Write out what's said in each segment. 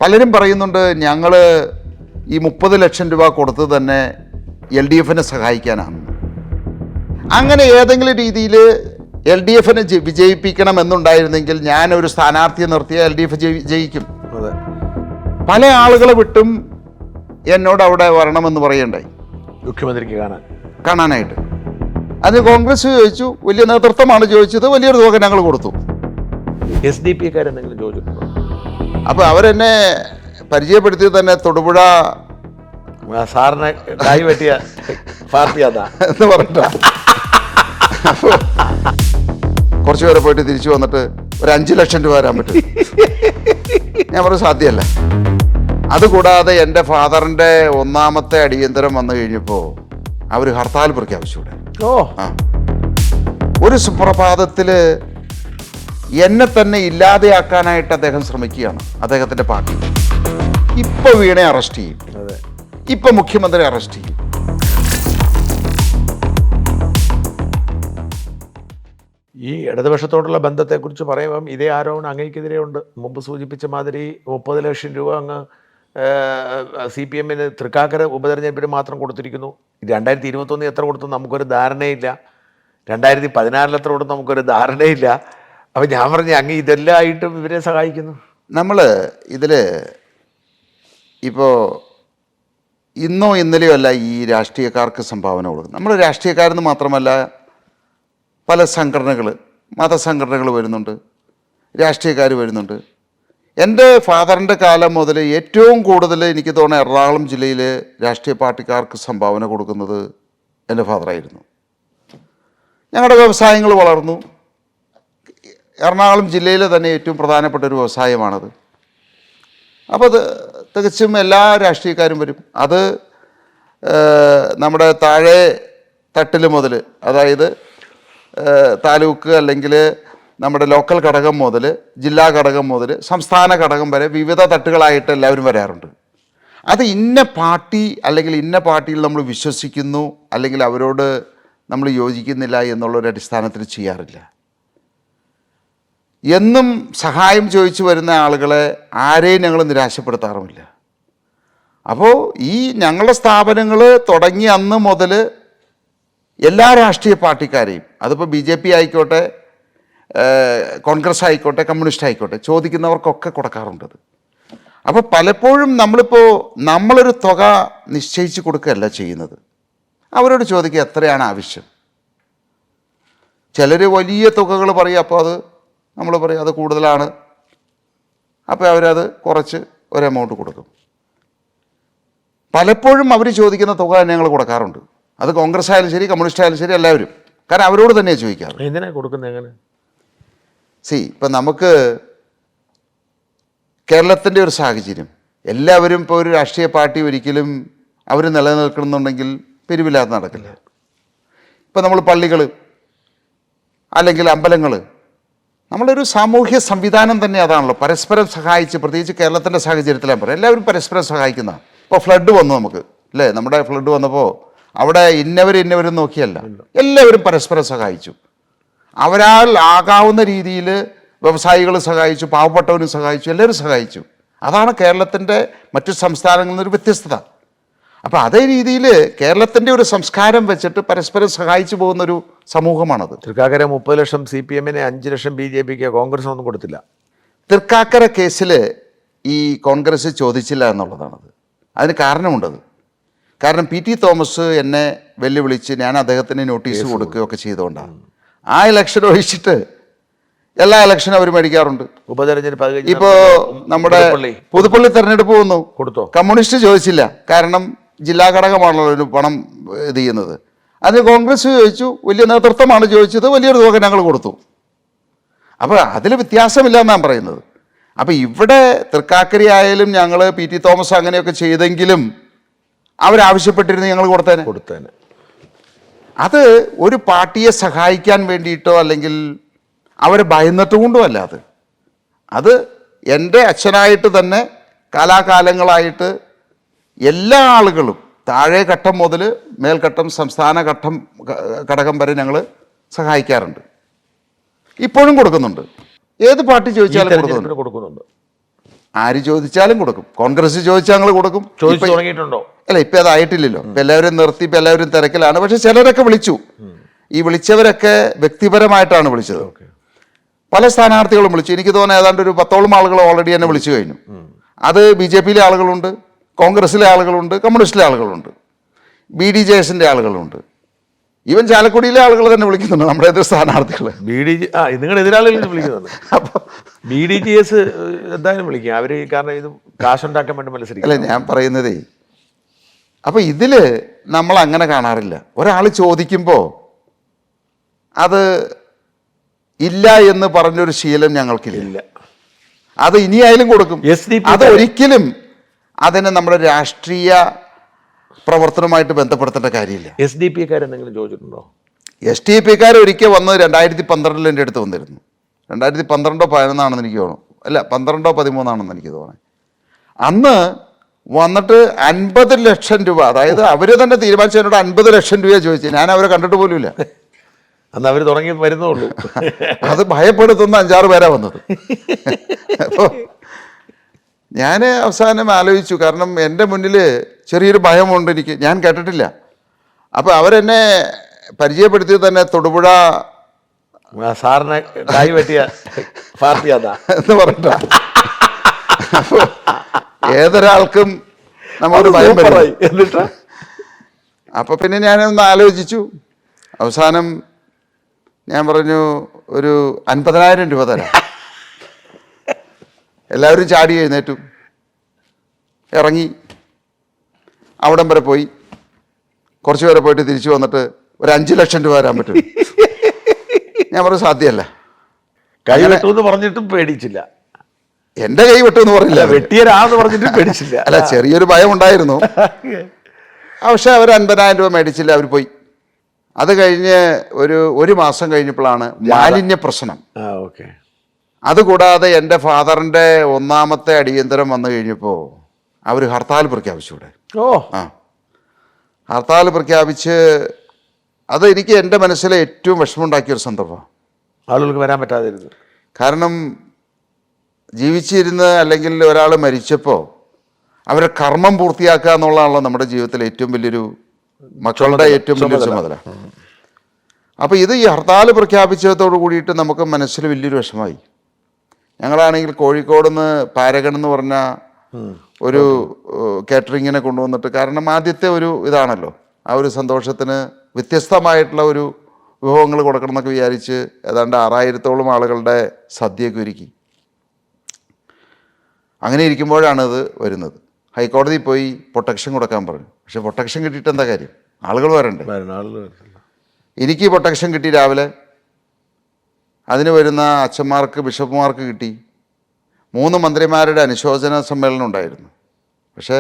പലരും പറയുന്നുണ്ട് ഞങ്ങൾ ഈ 30 ലക്ഷം രൂപ കൊടുത്തത് തന്നെ LDFനെ സഹായിക്കാനാണ്. അങ്ങനെ ഏതെങ്കിലും രീതിയിൽ LDFനെ വിജയിപ്പിക്കണമെന്നുണ്ടായിരുന്നെങ്കിൽ ഞാനൊരു സ്ഥാനാർത്ഥിയെ നിർത്തിയ LDF ജയിക്കും. പല ആളുകളെ വിട്ടും എന്നോട് അവിടെ വരണമെന്ന് പറയണ്ടായി മുഖ്യമന്ത്രിക്ക് കാണാനായിട്ട്. അത് കോൺഗ്രസ് ചോദിച്ചു, വലിയ നേതൃത്വമാണ് ചോദിച്ചത്, വലിയൊരു തുക ഞങ്ങൾ കൊടുത്തു. SDP-ക്കാരെന്തെങ്കിലും ചോദിച്ചിട്ടുണ്ടോ? അപ്പോൾ അവരെന്നെ പരിചയപ്പെടുത്തിയത് തന്നെ തൊടുപുഴ സാറിനെ കായ് വെട്ടിയ പാർട്ടി അതാ എന്ന് പറഞ്ഞിട്ടാ. കുറച്ച് പേരെ പോയിട്ട് തിരിച്ചു വന്നിട്ട് ഒരു 5 ലക്ഷം രൂപ തരാൻ പറ്റും. ഞാൻ പറഞ്ഞു സാധ്യമല്ല. അതുകൂടാതെ എൻ്റെ ഫാദറിൻ്റെ 1ാമത്തെ അടിയന്തരം വന്നു കഴിഞ്ഞപ്പോൾ അവർ ഹർത്താൽ പ്രഖ്യാപിച്ചൂടെ. ഒരു സുപ്രഭാതത്തിൽ എന്നെ തന്നെ ഇല്ലാതെയാക്കാനായിട്ട് അദ്ദേഹം ശ്രമിക്കുകയാണ്, അദ്ദേഹത്തിൻ്റെ പാർട്ടി. ഇപ്പോൾ വീണെ അറസ്റ്റ് ചെയ്യും, ഇപ്പം മുഖ്യമന്ത്രി അറസ്റ്റ് ചെയ്യും. ഈ ഇടതുപക്ഷത്തോടുള്ള ബന്ധത്തെക്കുറിച്ച് പറയുമ്പം ഇതേ ആരോപണം അങ്ങേക്കെതിരെ ഉണ്ട്. മുമ്പ് സൂചിപ്പിച്ച മാതിരി 30 ലക്ഷം രൂപ അങ്ങ് CPM-ന് തൃക്കാക്കര ഉപതെരഞ്ഞെടുപ്പിന് മാത്രം കൊടുത്തിരിക്കുന്നു. 2021 എത്ര കൊടുത്തു നമുക്കൊരു ധാരണയില്ല, 2016 എത്ര കൊടുത്തു നമുക്കൊരു ധാരണയില്ല. അപ്പം ഞാൻ പറഞ്ഞു അങ്ങ് ഇതെല്ലാം ആയിട്ടും ഇവരെ സഹായിക്കുന്നു. നമ്മൾ ഇതിൽ ഇപ്പോൾ ഇന്നോ ഇന്നലെയോ അല്ല ഈ രാഷ്ട്രീയക്കാർക്ക് സംഭാവന കൊടുക്കും. നമ്മൾ രാഷ്ട്രീയക്കാരെന്ന് മാത്രമല്ല, പല സംഘടനകൾ, മതസംഘടനകൾ വരുന്നുണ്ട്, രാഷ്ട്രീയക്കാർ വരുന്നുണ്ട്. എൻ്റെ ഫാദറിൻ്റെ കാലം മുതൽ ഏറ്റവും കൂടുതൽ എനിക്ക് തോന്നുന്നത് എറണാകുളം ജില്ലയിൽ രാഷ്ട്രീയ പാർട്ടിക്കാർക്ക് സംഭാവന കൊടുക്കുന്നത് എൻ്റെ ഫാദറായിരുന്നു. ഞങ്ങളുടെ വ്യവസായങ്ങൾ വളർന്നു. എറണാകുളം ജില്ലയിലെ തന്നെ ഏറ്റവും പ്രധാനപ്പെട്ട ഒരു വ്യവസായമാണത്. അപ്പോൾ അത് തികച്ചും എല്ലാ രാഷ്ട്രീയക്കാരും വരും. അത് നമ്മുടെ താഴെ തട്ടിൽ മുതൽ, അതായത് താലൂക്ക് അല്ലെങ്കിൽ നമ്മുടെ ലോക്കൽ ഘടകം മുതൽ ജില്ലാ ഘടകം മുതൽ സംസ്ഥാന ഘടകം വരെ വിവിധ തട്ടുകളായിട്ട് എല്ലാവരും വരാറുണ്ട്. അത് ഇന്ന പാർട്ടി അല്ലെങ്കിൽ ഇന്ന പാർട്ടിയിൽ നമ്മൾ വിശ്വസിക്കുന്നു അല്ലെങ്കിൽ അവരോട് നമ്മൾ യോജിക്കുന്നില്ല എന്നുള്ളൊരു അടിസ്ഥാനത്തിൽ ചെയ്യാറില്ല. എന്നും സഹായം ചോദിച്ചു വരുന്ന ആളുകളെ ആരെയും ഞങ്ങൾ നിരാശപ്പെടുത്താറുമില്ല. അപ്പോൾ ഈ ഞങ്ങളുടെ സ്ഥാപനങ്ങൾ തുടങ്ങിയ അന്ന് മുതൽ എല്ലാ രാഷ്ട്രീയ പാർട്ടിക്കാരെയും, അതിപ്പോൾ BJP ആയിക്കോട്ടെ, കോൺഗ്രസ് ആയിക്കോട്ടെ, കമ്മ്യൂണിസ്റ്റ് ആയിക്കോട്ടെ, ചോദിക്കുന്നവർക്കൊക്കെ കൊടുക്കാറുണ്ടത്. അപ്പോൾ പലപ്പോഴും നമ്മളൊരു തുക നിശ്ചയിച്ച് കൊടുക്കുകയല്ല ചെയ്യുന്നത്, അവരോട് ചോദിക്കുക എത്രയാണ് ആവശ്യം. ചിലർ വലിയ തുകകൾ പറയും, അപ്പോൾ അത് നമ്മൾ പറയും അത് കൂടുതലാണ്, അപ്പോൾ അവരത് കുറച്ച് ഒരു എമൗണ്ട് കൊടുക്കും. പലപ്പോഴും അവർ ചോദിക്കുന്ന തുക തന്നെ ഞങ്ങൾ കൊടുക്കാറുണ്ട്. അത് കോൺഗ്രസ് ആയാലും ശരി, കമ്മ്യൂണിസ്റ്റ് ആയാലും ശരി, എല്ലാവരും. കാരണം അവരോട് തന്നെ ചോദിക്കാറ്. എന്തിനാണ് കൊടുക്കുന്നത്? എങ്ങനെ? ഇപ്പം നമുക്ക് കേരളത്തിൻ്റെ ഒരു സാഹചര്യം, എല്ലാവരും ഇപ്പോൾ ഒരു രാഷ്ട്രീയ പാർട്ടി ഒരിക്കലും അവർ നിലനിൽക്കണമെന്നുണ്ടെങ്കിൽ പിരിവില്ലാതെ നടക്കില്ല. ഇപ്പം നമ്മൾ പള്ളികൾ അല്ലെങ്കിൽ അമ്പലങ്ങൾ, നമ്മളൊരു സാമൂഹ്യ സംവിധാനം തന്നെ അതാണല്ലോ, പരസ്പരം സഹായിച്ച്. പ്രത്യേകിച്ച് കേരളത്തിൻ്റെ സാഹചര്യത്തിലാണ് പറയാം, എല്ലാവരും പരസ്പരം സഹായിക്കുന്ന. ഇപ്പോൾ ഫ്ലഡ് വന്നു നമുക്ക്, അല്ലേ? നമ്മുടെ ഫ്ലഡ് വന്നപ്പോൾ അവിടെ ഇന്നവരും നോക്കിയല്ല, എല്ലാവരും പരസ്പരം സഹായിച്ചു. അവരാൽ ആകാവുന്ന രീതിയിൽ വ്യവസായികൾ സഹായിച്ചു, പാവപ്പെട്ടവരും സഹായിച്ചു, എല്ലാവരും സഹായിച്ചു. അതാണ് കേരളത്തിൻ്റെ മറ്റു സംസ്ഥാനങ്ങളിൽ നിന്നൊരു വ്യത്യസ്തത. അപ്പോൾ അതേ രീതിയിൽ കേരളത്തിൻ്റെ ഒരു സംസ്കാരം വെച്ചിട്ട് പരസ്പരം സഹായിച്ചു പോകുന്നൊരു സമൂഹമാണത്. തൃക്കാക്കര 30 ലക്ഷം CPM-ന്, 5 ലക്ഷം BJP-ക്ക്, കോൺഗ്രസ് ഒന്നും കൊടുത്തില്ല. തൃക്കാക്കര കേസിൽ ഈ കോൺഗ്രസ് ചോദിച്ചില്ല എന്നുള്ളതാണത്. അതിന് കാരണമുണ്ടത്. കാരണം PT തോമസ് എന്നെ വെല്ലുവിളിച്ച് ഞാൻ അദ്ദേഹത്തിന് നോട്ടീസ് കൊടുക്കുകയൊക്കെ ചെയ്തുകൊണ്ടാണ്. ആ ഇലക്ഷൻ ഒഴിച്ചിട്ട് എല്ലാ ഇലക്ഷനും അവർ മേടിക്കാറുണ്ട്. ഉപതെരഞ്ഞെടുപ്പ് ഇപ്പോൾ നമ്മുടെ പുതുപ്പള്ളി തെരഞ്ഞെടുപ്പ് വന്നു, കൊടുത്തോ? കമ്മ്യൂണിസ്റ്റ് ചോദിച്ചില്ല, കാരണം ജില്ലാ ഘടകമാണല്ലോ ഒരു പണം ഇത് ചെയ്യുന്നത്. അതിന് കോൺഗ്രസ് ചോദിച്ചു, വലിയ നേതൃത്വമാണ് ചോദിച്ചത്, വലിയൊരു തുക ഞങ്ങൾ കൊടുത്തു. അപ്പോൾ അതിൽ വ്യത്യാസമില്ല എന്നാണ് പറയുന്നത്. അപ്പോൾ ഇവിടെ തൃക്കാക്കര ആയാലും ഞങ്ങൾ PT തോമസ് അങ്ങനെയൊക്കെ ചെയ്തെങ്കിലും അവരാവശ്യപ്പെട്ടിരുന്നു ഞങ്ങൾ കൊടുത്തേനെ. അത് ഒരു പാർട്ടിയെ സഹായിക്കാൻ വേണ്ടിയിട്ടോ അല്ലെങ്കിൽ അവരെ ഭയന്നിട്ട് കൊണ്ടുമല്ല. അത് എൻ്റെ അച്ഛനായിട്ട് തന്നെ കാലാകാലങ്ങളായിട്ട് എല്ലാ ആളുകളും താഴെ ഘട്ടം മുതൽ മേൽഘട്ടം സംസ്ഥാന ഘടകം വരെ ഞങ്ങൾ സഹായിക്കാറുണ്ട്. ഇപ്പോഴും കൊടുക്കുന്നുണ്ട്. ഏത് പാർട്ടി ചോദിച്ചാലും കൊടുക്കുന്നുണ്ട്. ആര് ചോദിച്ചാലും കൊടുക്കും. കോൺഗ്രസ് ചോദിച്ചാൽ ഞങ്ങൾ കൊടുക്കും. ചോദിച്ചു തുടങ്ങിയിട്ടുണ്ടോ? അല്ല, ഇപ്പം അതായിട്ടില്ലല്ലോ. ഇപ്പം എല്ലാവരും നിർത്തി, ഇപ്പം എല്ലാവരും തിരക്കിലാണ്. പക്ഷെ ചിലരൊക്കെ വിളിച്ചു. ഈ വിളിച്ചവരൊക്കെ വ്യക്തിപരമായിട്ടാണ് വിളിച്ചത്. പല സ്ഥാനാർത്ഥികളും വിളിച്ചു. എനിക്ക് തോന്നുന്നു ഏതാണ്ട് ഒരു 10ഓളം ആളുകൾ ഓൾറെഡി തന്നെ വിളിച്ചു കഴിഞ്ഞു. അത് BJP-യിലെ ആളുകളുണ്ട്, കോൺഗ്രസിലെ ആളുകളുണ്ട്, കമ്മ്യൂണിസ്റ്റിലെ ആളുകളുണ്ട്, BDJS-ന്റെ ആളുകളുണ്ട്, ഈവൻ ചാലക്കുടിയിലെ ആളുകൾ തന്നെ വിളിക്കുന്നുണ്ട്, നമ്മുടെ എതിർ സ്ഥാനാർത്ഥികൾ. നിങ്ങളുടെ എതിരാളികൾ വിളിക്കുന്നുണ്ട്. അപ്പോൾ BDJS എന്തായാലും വിളിക്കും അവർ, കാരണം ഇത് കാശുണ്ടാക്കാൻ വേണ്ടി മത്സരിക്കും. അല്ല, ഞാൻ പറയുന്നതേ, അപ്പോൾ ഇതിൽ നമ്മൾ അങ്ങനെ കാണാറില്ല. ഒരാൾ ചോദിക്കുമ്പോൾ അത് ഇല്ല എന്ന് പറഞ്ഞൊരു ശീലം ഞങ്ങൾക്കില്ല. അത് ഇനിയായാലും കൊടുക്കും. അത് ഒരിക്കലും അതിനെ നമ്മുടെ രാഷ്ട്രീയ പ്രവർത്തനവുമായിട്ട് ബന്ധപ്പെടുത്തേണ്ട കാര്യമില്ല. SDP-ക്കാരെന്തെങ്കിലും ചോദിച്ചിട്ടുണ്ടോ? SDP-ക്കാർ ഒരിക്കൽ വന്ന് 2012 എൻ്റെ അടുത്ത് വന്നിരുന്നു. 2012 11 എനിക്ക് തോന്നുന്നു. അല്ല, 12 13 എനിക്ക് തോന്നുന്നത്. അന്ന് വന്നിട്ട് 50 ലക്ഷം രൂപ, അതായത് അവർ തന്നെ തീരുമാനിച്ചതിനോട് 50 ലക്ഷം രൂപ ചോദിച്ചു. ഞാൻ അവരെ കണ്ടിട്ട് പോലുമില്ല. അന്ന് അവർ തുടങ്ങി വരുന്നുള്ളൂ. അത് ഭയപ്പെടുത്തുന്ന 5-6 പേരാ വന്നത്. അപ്പോൾ ഞാൻ അവസാനം ആലോചിച്ചു. കാരണം എൻ്റെ മുന്നിൽ ചെറിയൊരു ഭയമുണ്ട് എനിക്ക്, ഞാൻ കേട്ടിട്ടില്ല. അപ്പോൾ അവരെന്നെ പരിചയപ്പെടുത്തിയത് തന്നെ തൊടുപുഴ സാറിനെ കായ് വെട്ടിയ പാർട്ടി അതാ എന്ന് പറഞ്ഞിട്ടാ. അപ്പോൾ ഏതൊരാൾക്കും നമ്മളൊരു ഭയം വരും. എന്നിട്ട് അപ്പോൾ പിന്നെ ഞാനൊന്ന് ആലോചിച്ചു. അവസാനം ഞാൻ പറഞ്ഞു, ഒരു 50,000 രൂപ തരാം. എല്ലാവരും ചാടി എഴുന്നേറ്റു, ഇറങ്ങി അവിടം വരെ പോയി. കുറച്ച് പേരെ പോയിട്ട് തിരിച്ചു വന്നിട്ട് ഒരു 5 ലക്ഷം രൂപ തരാൻ പറ്റും. ഞാൻ പറഞ്ഞു സാധ്യമല്ല. കൈ വെട്ടുമെന്ന് പറഞ്ഞിട്ടും പേടിച്ചില്ല. എൻ്റെ കൈ വെട്ടുമെന്ന് പറഞ്ഞില്ല, വെട്ടിയരാന്ന് പറഞ്ഞിട്ടും പേടിച്ചില്ല. അല്ല, ചെറിയൊരു ഭയം ഉണ്ടായിരുന്നു. പക്ഷെ അവർ 50,000 രൂപ മേടിച്ചില്ല, അവർ പോയി. അത് കഴിഞ്ഞ് ഒരു മാസം കഴിഞ്ഞപ്പോഴാണ് മാലിന്യ പ്രശ്നം. അതുകൂടാതെ എൻ്റെ ഫാദറിൻ്റെ 1ാമത്തെ അടിയന്തരം വന്നു കഴിഞ്ഞപ്പോൾ അവർ ഹർത്താൽ പ്രഖ്യാപിച്ചു. ഇവിടെ ഹർത്താൽ പ്രഖ്യാപിച്ച് അത് എനിക്ക് എൻ്റെ മനസ്സിലെ ഏറ്റവും വിഷമമുണ്ടാക്കിയൊരു സന്ദർഭമാണ്. ആളുകൾക്ക് വരാൻ പറ്റാതിരുന്നു. കാരണം ജീവിച്ചിരുന്ന് അല്ലെങ്കിൽ ഒരാൾ മരിച്ചപ്പോൾ അവരെ കർമ്മം പൂർത്തിയാക്കുക എന്നുള്ളതാണല്ലോ നമ്മുടെ ജീവിതത്തിലെ ഏറ്റവും വലിയൊരു, മക്കളുടെ ഏറ്റവും വലിയൊരു ചുമതല. അപ്പോൾ ഇത് ഈ ഹർത്താൽ പ്രഖ്യാപിച്ചതോട് കൂടിയിട്ട് നമുക്ക് മനസ്സിൽ വലിയൊരു വിഷമമായി. ഞങ്ങളാണെങ്കിൽ കോഴിക്കോട് നിന്ന് പാരഗൺ എന്ന് പറഞ്ഞ ഒരു കാറ്ററിങ്ങിനെ കൊണ്ടുവന്നിട്ട്, കാരണം ആദ്യത്തെ ഒരു ഇതാണല്ലോ, ആ ഒരു സന്തോഷത്തിന് വ്യത്യസ്തമായിട്ടുള്ള ഒരു വിഭവങ്ങൾ കൊടുക്കണം എന്നൊക്കെ വിചാരിച്ച് ഏതാണ്ട് 6000-ഓളം ആളുകളുടെ സദ്യയൊക്കെ ഒരുക്കി. അങ്ങനെ ഇരിക്കുമ്പോഴാണ് ഇത് വരുന്നത്. ഹൈക്കോടതിയിൽ പോയി പ്രൊട്ടക്ഷൻ കൊടുക്കാൻ പറഞ്ഞു. പക്ഷെ പ്രൊട്ടക്ഷൻ കിട്ടിയിട്ട് എന്താ കാര്യം? ആളുകൾ വരണ്ടേ? എനിക്ക് പ്രൊട്ടക്ഷൻ കിട്ടി രാവിലെ. അതിന് വരുന്ന അച്ഛന്മാർക്ക്, ബിഷപ്പുമാർക്ക് കിട്ടി. 3 മന്ത്രിമാരുടെ അനുശോചന സമ്മേളനം ഉണ്ടായിരുന്നു. പക്ഷേ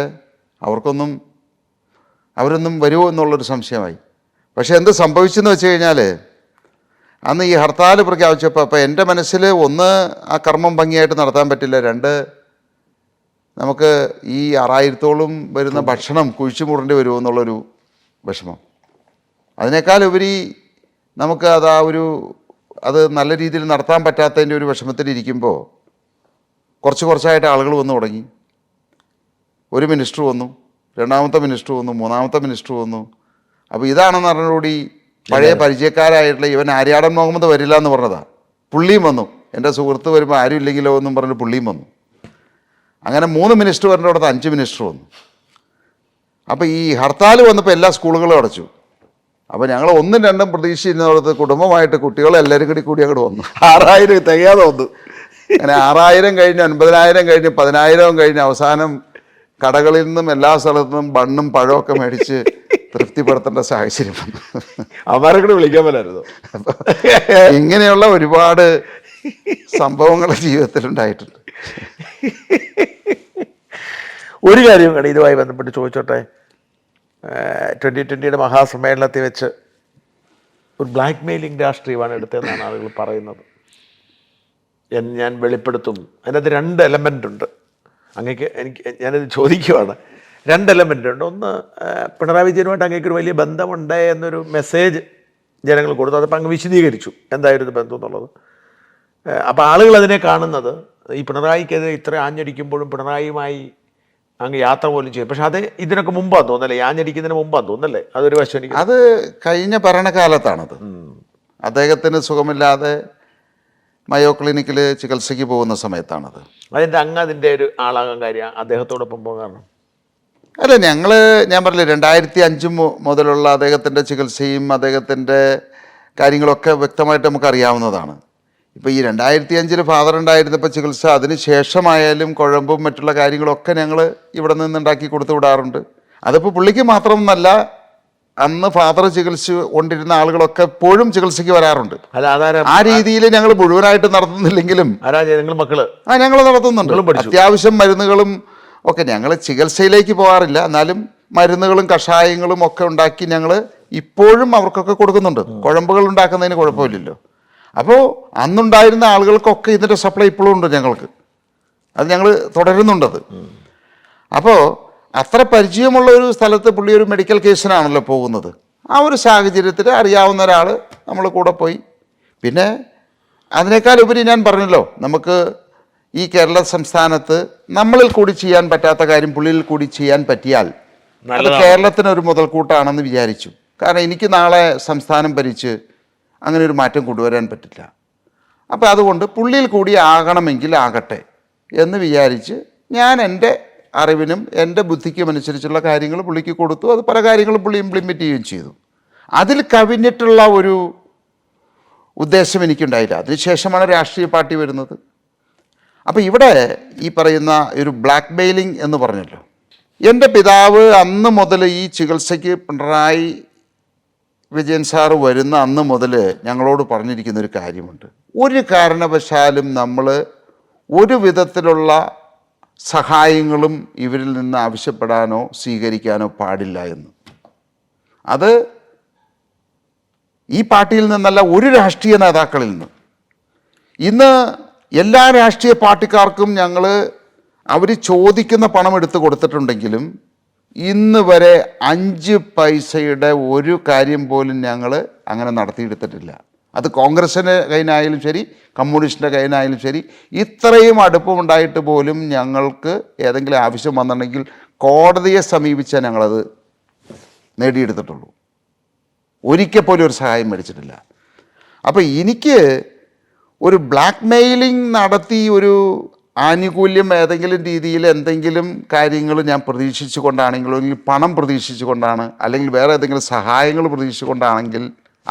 അവരൊന്നും വരുമോ എന്നുള്ളൊരു സംശയമായി. പക്ഷേ എന്ത് സംഭവിച്ചെന്ന് വെച്ച് കഴിഞ്ഞാൽ, അന്ന് ഈ ഹർത്താൽ പ്രഖ്യാപിച്ചപ്പോൾ അപ്പോൾ എൻ്റെ മനസ്സിൽ ഒന്ന്, ആ കർമ്മം ഭംഗിയായിട്ട് നടത്താൻ പറ്റില്ല. 2, നമുക്ക് ഈ 6000-ഓളം വരുന്ന ഭക്ഷണം കുഴിച്ചു മൂടേണ്ടി വരുമോ എന്നുള്ളൊരു വിഷമം. അതിനേക്കാൾ ഉപരി നമുക്ക് അത് നല്ല രീതിയിൽ നടത്താൻ പറ്റാത്തതിൻ്റെ ഒരു വിഷമത്തിലിരിക്കുമ്പോൾ കുറച്ചായിട്ട് ആളുകൾ വന്നു തുടങ്ങി. ഒരു മിനിസ്റ്റർ വന്നു, 2ാമത്തെ മിനിസ്റ്റർ വന്നു, 3ാമത്തെ മിനിസ്റ്റർ വന്നു. അപ്പോൾ ഇതാണെന്ന് പറഞ്ഞുകൂടി പഴയ പരിചയക്കാരായിട്ടുള്ള ഇവൻ ആര്യാടൻ മുഹമ്മദ് വരില്ല എന്ന് പറഞ്ഞതാണ്. പുള്ളിയും വന്നു. എൻ്റെ സുഹൃത്ത് വരുമ്പോൾ ആരും ഇല്ലെങ്കിലോ എന്നും പറഞ്ഞ് പുള്ളിയും വന്നു. അങ്ങനെ 3 മിനിസ്റ്റർ വരേണ്ട അടുത്ത് 5 മിനിസ്റ്റർ വന്നു. അപ്പോൾ ഈ ഹർത്താൽ വന്നപ്പോൾ എല്ലാ സ്കൂളുകളും അടച്ചു. അപ്പോൾ ഞങ്ങൾ 1ഉം 2ഉം പ്രതീക്ഷിച്ചിരുന്നിടത്ത് കുടുംബമായിട്ട് കുട്ടികളെല്ലാവരും കൂടി അങ്ങോട്ട് വന്നു. 6000 തികയാതെ വന്നു. അങ്ങനെ 6000 കഴിഞ്ഞ് 9,000 കഴിഞ്ഞ് 10,000 കഴിഞ്ഞ് അവസാനം കടകളിൽ നിന്നും എല്ലാ സ്ഥലത്തു നിന്നും ബണ്ണും പഴമൊക്കെ മേടിച്ച് തൃപ്തിപ്പെടുത്തേണ്ട സാഹചര്യം വന്നു. അവരെ കൂടെ വിളിക്കാൻ പറ്റായിരുന്നു. ഇങ്ങനെയുള്ള ഒരുപാട് സംഭവങ്ങൾ ജീവിതത്തിലുണ്ടായിട്ടുണ്ട്. ഒരു കാര്യം കൂടി ഇതുമായി ബന്ധപ്പെട്ട് ചോദിച്ചോട്ടെ. 2020 മഹാസമ്മേളനത്തിൽ വെച്ച് ഒരു ബ്ലാക്ക് മെയിലിംഗ് രാഷ്ട്രീയമാണ് എടുത്തതെന്നാണ് ആളുകൾ പറയുന്നത്. ഞാൻ വെളിപ്പെടുത്തും. അതിനകത്ത് 2 എലമെൻ്റ് ഉണ്ട്. ഞാനത് ചോദിക്കുവാണ്. 2 എലമെൻ്റ് ഉണ്ട്. ഒന്ന്, പിണറായി വിജയനുമായിട്ട് അങ്ങേക്കൊരു വലിയ ബന്ധമുണ്ട് എന്നൊരു മെസ്സേജ് ജനങ്ങൾ കൊടുത്തു. അതപ്പോൾ അങ്ങ് വിശദീകരിച്ചു എന്തായിരുന്നു ബന്ധം എന്നുള്ളത്. അപ്പോൾ ആളുകൾ അതിനെ കാണുന്നത് ഈ പിണറായിക്കെതിരെ ഇത്ര ആഞ്ഞടിക്കുമ്പോഴും പിണറായിയുമായി അങ്ങ് യാത്ര പോലും ചെയ്യും. പക്ഷെ അത് ഇതിനൊക്കെ മുമ്പാന്ന് തോന്നല്ലേ, ഈ ആഞ്ഞടിക്കുന്നതിന് മുമ്പാന്ന് തോന്നല്ലേ? അതൊരു വശം എനിക്ക് അത് കഴിഞ്ഞ ഭരണകാലത്താണത്. അദ്ദേഹത്തിന് സുഖമില്ലാതെ മയോ ക്ലിനിക്കിൽ ചികിത്സയ്ക്ക് പോകുന്ന സമയത്താണത്. അതിൻ്റെ ഒരു ആളാകാൻ കാര്യം അദ്ദേഹത്തോടൊപ്പം പോകാൻ. അല്ല, ഞാൻ പറഞ്ഞില്ലേ 2005 മുതലുള്ള അദ്ദേഹത്തിൻ്റെ ചികിത്സയും അദ്ദേഹത്തിൻ്റെ കാര്യങ്ങളൊക്കെ വ്യക്തമായിട്ട് നമുക്ക് അറിയാവുന്നതാണ്. ഇപ്പോൾ ഈ 2005 ഫാദർ ഉണ്ടായിരുന്നപ്പോൾ ചികിത്സ, അതിന് ശേഷമായാലും കുഴമ്പും മറ്റുള്ള കാര്യങ്ങളൊക്കെ ഞങ്ങൾ ഇവിടെ നിന്ന് ഉണ്ടാക്കി കൊടുത്തു വിടാറുണ്ട്. അതിപ്പോൾ പുള്ളിക്ക് മാത്രമൊന്നല്ല, അന്ന് ഫാദർ ചികിത്സ കൊണ്ടിരുന്ന ആളുകളൊക്കെ എപ്പോഴും ചികിത്സയ്ക്ക് വരാറുണ്ട്. ആ രീതിയിൽ ഞങ്ങൾ മുഴുവനായിട്ട് നടത്തുന്നില്ലെങ്കിലും ഞങ്ങൾ നടത്തുന്നുണ്ട്. അത്യാവശ്യം മരുന്നുകളും ഒക്കെ ഞങ്ങൾ ചികിത്സയിലേക്ക് പോകാറില്ല, എന്നാലും മരുന്നുകളും കഷായങ്ങളും ഒക്കെ ഉണ്ടാക്കി ഞങ്ങൾ ഇപ്പോഴും അവർക്കൊക്കെ കൊടുക്കുന്നുണ്ട്. കുഴമ്പുകൾ ഉണ്ടാക്കുന്നതിന് കുഴപ്പമില്ലല്ലോ. അപ്പോൾ അന്നുണ്ടായിരുന്ന ആളുകൾക്കൊക്കെ ഇതിൻ്റെ സപ്ലൈ ഇപ്പോഴും ഉണ്ട് ഞങ്ങൾക്ക്. അത് ഞങ്ങൾ തുടരുന്നുണ്ടത്. അപ്പോൾ അത്ര പരിചയമുള്ള ഒരു സ്ഥലത്ത് പുള്ളി ഒരു മെഡിക്കൽ കേസിനാണല്ലോ പോകുന്നത്. ആ ഒരു സാഹചര്യത്തിൽ അറിയാവുന്ന ഒരാൾ നമ്മൾ കൂടെ പോയി. പിന്നെ അതിനേക്കാൾ ഉപരി ഞാൻ പറഞ്ഞല്ലോ, നമുക്ക് ഈ കേരള സംസ്ഥാനത്ത് നമ്മളിൽ കൂടി ചെയ്യാൻ പറ്റാത്ത കാര്യം പുള്ളിയിൽ കൂടി ചെയ്യാൻ പറ്റിയാൽ അത് കേരളത്തിനൊരു മുതൽക്കൂട്ടാണെന്ന് വിചാരിച്ചു. കാരണം എനിക്ക് നാളെ സംസ്ഥാനം ഭരിച്ച് അങ്ങനെ ഒരു മാറ്റം കൊണ്ടുവരാൻ പറ്റില്ല. അപ്പോൾ അതുകൊണ്ട് പുള്ളിയിൽ കൂടി ആകണമെങ്കിൽ ആകട്ടെ എന്ന് വിചാരിച്ച് ഞാൻ എൻ്റെ അറിവിനും എൻ്റെ ബുദ്ധിക്കും അനുസരിച്ചുള്ള കാര്യങ്ങൾ പുള്ളിക്ക് കൊടുത്തു. അത് പല കാര്യങ്ങളും പുള്ളി ഇംപ്ലിമെൻറ്റ് ചെയ്യുകയും ചെയ്തു. അതിൽ കവിഞ്ഞിട്ടുള്ള ഒരു ഉദ്ദേശം എനിക്കുണ്ടായില്ല. അതിനുശേഷമാണ് രാഷ്ട്രീയ പാർട്ടി വരുന്നത്. അപ്പോൾ ഇവിടെ ഈ പറയുന്ന ഒരു ബ്ലാക്ക് മെയിലിംഗ് എന്ന് പറഞ്ഞല്ലോ, എൻ്റെ പിതാവ് അന്ന് മുതൽ ഈ ചികിത്സയ്ക്ക് പിണറായി വിജയൻ സാറ് വരുന്ന അന്ന് മുതൽ ഞങ്ങളോട് പറഞ്ഞിരിക്കുന്നൊരു കാര്യമുണ്ട്. ഒരു കാരണവശാലും നമ്മൾ ഒരു വിധത്തിലുള്ള സഹായങ്ങളും ഇവരിൽ നിന്ന് ആവശ്യപ്പെടാനോ സ്വീകരിക്കാനോ പാടില്ല എന്ന്. അത് ഈ പാർട്ടിയിൽ നിന്നല്ല, ഒരു രാഷ്ട്രീയ നേതാക്കളിൽ നിന്ന്. ഇന്ന് എല്ലാ രാഷ്ട്രീയ പാർട്ടിക്കാർക്കും ഞങ്ങൾ അവർ ചോദിക്കുന്ന പണം എടുത്ത് കൊടുത്തിട്ടുണ്ടെങ്കിലും ഇന്ന് വരെ 5 പൈസയുടെ ഒരു കാര്യം പോലും ഞങ്ങൾ അങ്ങനെ നടത്തിയെടുത്തിട്ടില്ല. അത് കോൺഗ്രസിൻ്റെ കയ്യിലായാലും ശരി, കമ്മ്യൂണിസ്റ്റിൻ്റെ കയ്യിലായാലും ശരി. ഇത്രയും അടുപ്പമുണ്ടായിട്ട് പോലും ഞങ്ങൾക്ക് ഏതെങ്കിലും ആവശ്യം വന്നിട്ടുണ്ടെങ്കിൽ കോടതിയെ സമീപിച്ചാൽ ഞങ്ങളത് നേടിയെടുത്തിട്ടുള്ളൂ. ഒരിക്കൽ പോലും ഒരു സഹായം മേടിച്ചിട്ടില്ല. അപ്പോൾ എനിക്ക് ഒരു ബ്ലാക്ക് മെയിലിംഗ് നടത്തി ഒരു ആനുകൂല്യം ഏതെങ്കിലും രീതിയിൽ എന്തെങ്കിലും കാര്യങ്ങൾ ഞാൻ പ്രതീക്ഷിച്ചു കൊണ്ടാണെങ്കിലോ, അല്ലെങ്കിൽ പണം പ്രതീക്ഷിച്ചു കൊണ്ടാണ്, അല്ലെങ്കിൽ വേറെ ഏതെങ്കിലും സഹായങ്ങൾ പ്രതീക്ഷിച്ചു കൊണ്ടാണെങ്കിൽ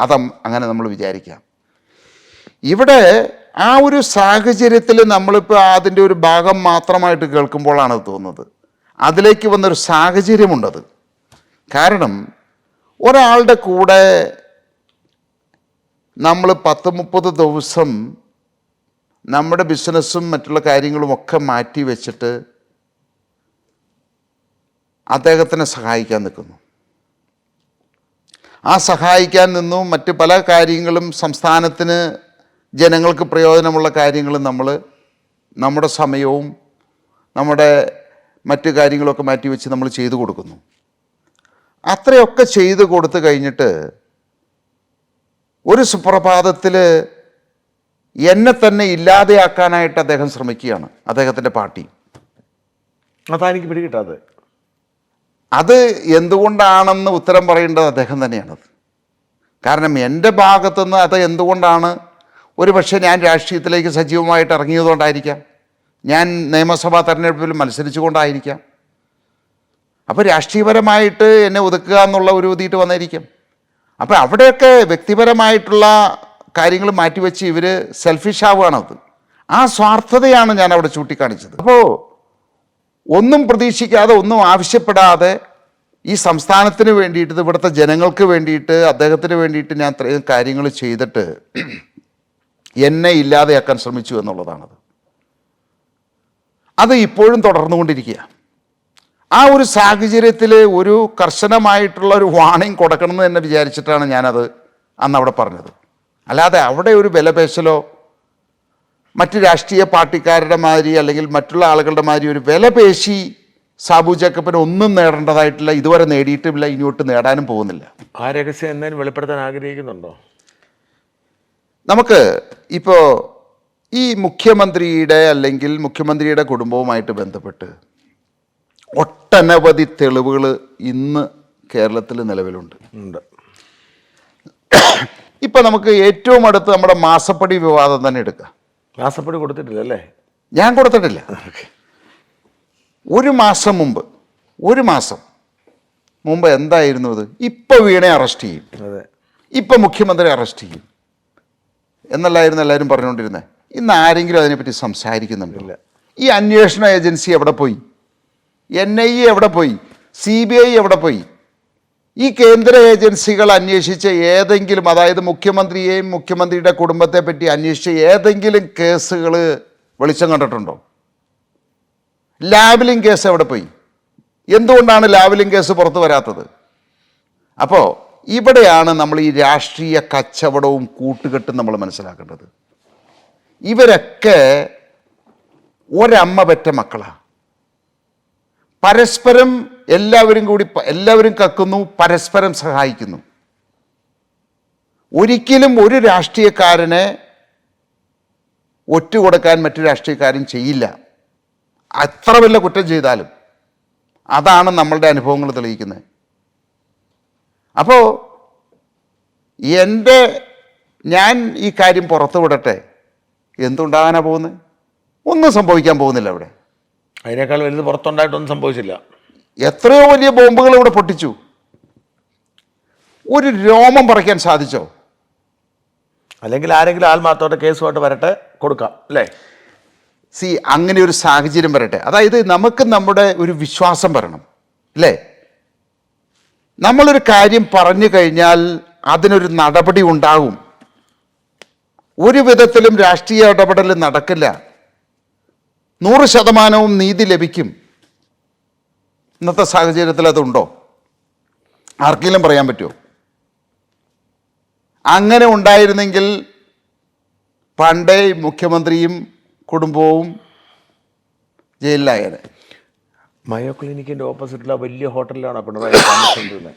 അങ്ങനെ നമ്മൾ വിചാരിക്കാം. ഇവിടെ ആ ഒരു സാഹചര്യത്തിൽ നമ്മളിപ്പോൾ അതിൻ്റെ ഒരു ഭാഗം മാത്രമായിട്ട് കേൾക്കുമ്പോഴാണ് തോന്നുന്നത്. അതിലേക്ക് വന്നൊരു സാഹചര്യമുണ്ടത്. കാരണം ഒരാളുടെ കൂടെ നമ്മൾ 10-30 ദിവസം നമ്മുടെ ബിസിനസ്സും മറ്റുള്ള കാര്യങ്ങളുമൊക്കെ മാറ്റി വെച്ചിട്ട് അദ്ദേഹത്തിനെ സഹായിക്കാൻ നിൽക്കുന്നു. ആ സഹായിക്കാൻ നിന്നു മറ്റ് പല കാര്യങ്ങളും സംസ്ഥാനത്തിന് ജനങ്ങൾക്ക് പ്രയോജനമുള്ള കാര്യങ്ങൾ നമ്മുടെ സമയവും നമ്മുടെ മറ്റു കാര്യങ്ങളൊക്കെ മാറ്റി വെച്ച് നമ്മൾ ചെയ്തു കൊടുക്കുന്നു. അത്രയൊക്കെ ചെയ്തു കൊടുത്തു കഴിഞ്ഞിട്ട് ഒരു സുപ്രഭാതത്തിൽ എന്നെ തന്നെ ഇല്ലാതെയാക്കാനായിട്ട് അദ്ദേഹം ശ്രമിക്കുകയാണ്, അദ്ദേഹത്തിൻ്റെ പാർട്ടി. അതാഎനിക്ക് പിടികിട്ടാതെ. അത് എന്തുകൊണ്ടാണെന്ന് ഉത്തരം പറയേണ്ടത് അദ്ദേഹം തന്നെയാണത്. കാരണം എൻ്റെ ഭാഗത്തുനിന്ന് അത് എന്തുകൊണ്ടാണ്, ഒരു പക്ഷേ ഞാൻ രാഷ്ട്രീയത്തിലേക്ക് സജീവമായിട്ട് ഇറങ്ങിയതുകൊണ്ടായിരിക്കാം, ഞാൻ നിയമസഭാ തെരഞ്ഞെടുപ്പിൽ മത്സരിച്ചുകൊണ്ടായിരിക്കാം. അപ്പോൾ രാഷ്ട്രീയപരമായിട്ട് എന്നെ ഒതുക്കുക എന്നുള്ള ഒരു ഇതിയിട്ട് വന്നിരിക്കും. അപ്പോൾ അവിടെയൊക്കെ വ്യക്തിപരമായിട്ടുള്ള കാര്യങ്ങൾ മാറ്റിവെച്ച് ഇവർ സെൽഫിഷ് ആവുകയാണത്. ആ സ്വാർത്ഥതയാണ് ഞാൻ അവിടെ ചൂണ്ടിക്കാണിച്ചത്. അപ്പോൾ ഒന്നും പ്രതീക്ഷിക്കാതെ, ഒന്നും ആവശ്യപ്പെടാതെ ഈ സംസ്ഥാനത്തിന് വേണ്ടിയിട്ട്, ഇവിടുത്തെ ജനങ്ങൾക്ക് വേണ്ടിയിട്ട്, അദ്ദേഹത്തിന് വേണ്ടിയിട്ട് ഞാൻ ഇത്രയും കാര്യങ്ങൾ ചെയ്തിട്ട് എന്നെ ഇല്ലാതെയാക്കാൻ ശ്രമിച്ചു എന്നുള്ളതാണത്. അത് ഇപ്പോഴും തുടർന്നുകൊണ്ടിരിക്കുക. ആ ഒരു സാഹചര്യത്തിൽ ഒരു കർശനമായിട്ടുള്ള ഒരു വാണിംഗ് കൊടുക്കണമെന്ന് തന്നെ വിചാരിച്ചിട്ടാണ് ഞാനത് അന്ന് അവിടെ പറഞ്ഞത്. അല്ലാതെ അവിടെ ഒരു വിലപേശലോ മറ്റ് രാഷ്ട്രീയ പാർട്ടിക്കാരുടെ മാതിരി അല്ലെങ്കിൽ മറ്റുള്ള ആളുകളുടെ മാതിരി ഒരു വിലപേശി സാബു ജേക്കബിന് ഒന്നും നേടേണ്ടതായിട്ടില്ല, ഇതുവരെ നേടിയിട്ടുമില്ല, ഇനിയോട്ട് നേടാനും പോകുന്നില്ല. ആ രഹസ്യം എന്തായാലും വെളിപ്പെടുത്താൻ ആഗ്രഹിക്കുന്നുണ്ടോ? നമുക്ക് ഇപ്പോൾ ഈ മുഖ്യമന്ത്രിയുടെ അല്ലെങ്കിൽ മുഖ്യമന്ത്രിയുടെ കുടുംബവുമായിട്ട് ബന്ധപ്പെട്ട് ഒട്ടനവധി തെളിവുകൾ ഇന്ന് കേരളത്തിൽ നിലവിലുണ്ട്. ഉണ്ട്. ഇപ്പം നമുക്ക് ഏറ്റവും അടുത്ത് നമ്മുടെ മാസപ്പടി വിവാദം തന്നെ എടുക്കാം. മാസപ്പടി കൊടുത്തിട്ടില്ല അല്ലേ? ഞാൻ കൊടുത്തിട്ടില്ല. ഒരു മാസം മുമ്പ് എന്തായിരുന്നു അത്? ഇപ്പം വീണെ അറസ്റ്റ് ചെയ്യും, അതെ, ഇപ്പം മുഖ്യമന്ത്രി അറസ്റ്റ് ചെയ്യും എന്നല്ലായിരുന്നു എല്ലാവരും പറഞ്ഞുകൊണ്ടിരുന്നത്. ഇന്ന് ആരെങ്കിലും അതിനെപ്പറ്റി സംസാരിക്കുന്നുണ്ടോ? ഈ അന്വേഷണ ഏജൻസി എവിടെ പോയി? NIA എവിടെ പോയി? CBI എവിടെ പോയി? ഈ കേന്ദ്ര ഏജൻസികൾ അന്വേഷിച്ച ഏതെങ്കിലും, അതായത് മുഖ്യമന്ത്രിയെയും മുഖ്യമന്ത്രിയുടെ കുടുംബത്തെ പറ്റി അന്വേഷിച്ച ഏതെങ്കിലും കേസുകൾ വെളിച്ചം കണ്ടിട്ടുണ്ടോ? ലാവ്ലിൻ കേസ് എവിടെ പോയി? എന്തുകൊണ്ടാണ് ലാവ്ലിൻ കേസ് പുറത്തു വരാത്തത്? അപ്പോൾ ഇവിടെയാണ് നമ്മൾ ഈ രാഷ്ട്രീയ കച്ചവടവും കൂട്ടുകെട്ടും നമ്മൾ മനസ്സിലാക്കേണ്ടത്. ഇവരൊക്കെ ഒരമ്മ പെറ്റ മക്കളാണ്. പരസ്പരം എല്ലാവരും കക്കുന്നു, പരസ്പരം സഹായിക്കുന്നു. ഒരിക്കലും ഒരു രാഷ്ട്രീയക്കാരനെ ഒറ്റുകൊടുക്കാൻ മറ്റു രാഷ്ട്രീയക്കാരും ചെയ്യില്ല, അത്ര വല്ല കുറ്റം ചെയ്താലും. അതാണ് നമ്മളുടെ അനുഭവങ്ങൾ തെളിയിക്കുന്നത്. അപ്പോൾ ഞാൻ ഈ കാര്യം പുറത്തു വിടട്ടെ, എന്തുണ്ടാകാനാണ് പോകുന്നത്? ഒന്നും സംഭവിക്കാൻ പോകുന്നില്ല. അവിടെ അതിനേക്കാൾ വലുത് പുറത്തുണ്ടായിട്ടൊന്നും സംഭവിച്ചില്ല. എത്രയോ വലിയ ബോംബുകൾ ഇവിടെ പൊട്ടിച്ചു. ഒരു രോമം പറിക്കാൻ സാധിച്ചോ? അല്ലെങ്കിൽ ആരെങ്കിലും ആത്മാർത്ഥത്തോടെ കേസുമായിട്ട് വരട്ടെ, കൊടുക്കാം അല്ലേ? അങ്ങനെ ഒരു സാഹചര്യം വരട്ടെ. അതായത് നമുക്ക് നമ്മുടെ ഒരു വിശ്വാസം വരണം, അല്ലേ? നമ്മളൊരു കാര്യം പറഞ്ഞു കഴിഞ്ഞാൽ അതിനൊരു നടപടി ഉണ്ടാകും. ഒരു വിധത്തിലും രാഷ്ട്രീയ ഇടപെടൽ നടക്കില്ല. 100% നീതി ലഭിക്കും. ഇന്നത്തെ സാഹചര്യത്തിൽ അതുണ്ടോ? ആർക്കെങ്കിലും പറയാൻ പറ്റുമോ? അങ്ങനെ ഉണ്ടായിരുന്നെങ്കിൽ പണ്ടേ മുഖ്യമന്ത്രിയും കുടുംബവും ജയിലിലായത്. മയോ ക്ലിനിക്കിൻ്റെ ഓപ്പോസിറ്റുള്ള വലിയ ഹോട്ടലിലാണ് പിണറായി താമസിക്കുന്നത്.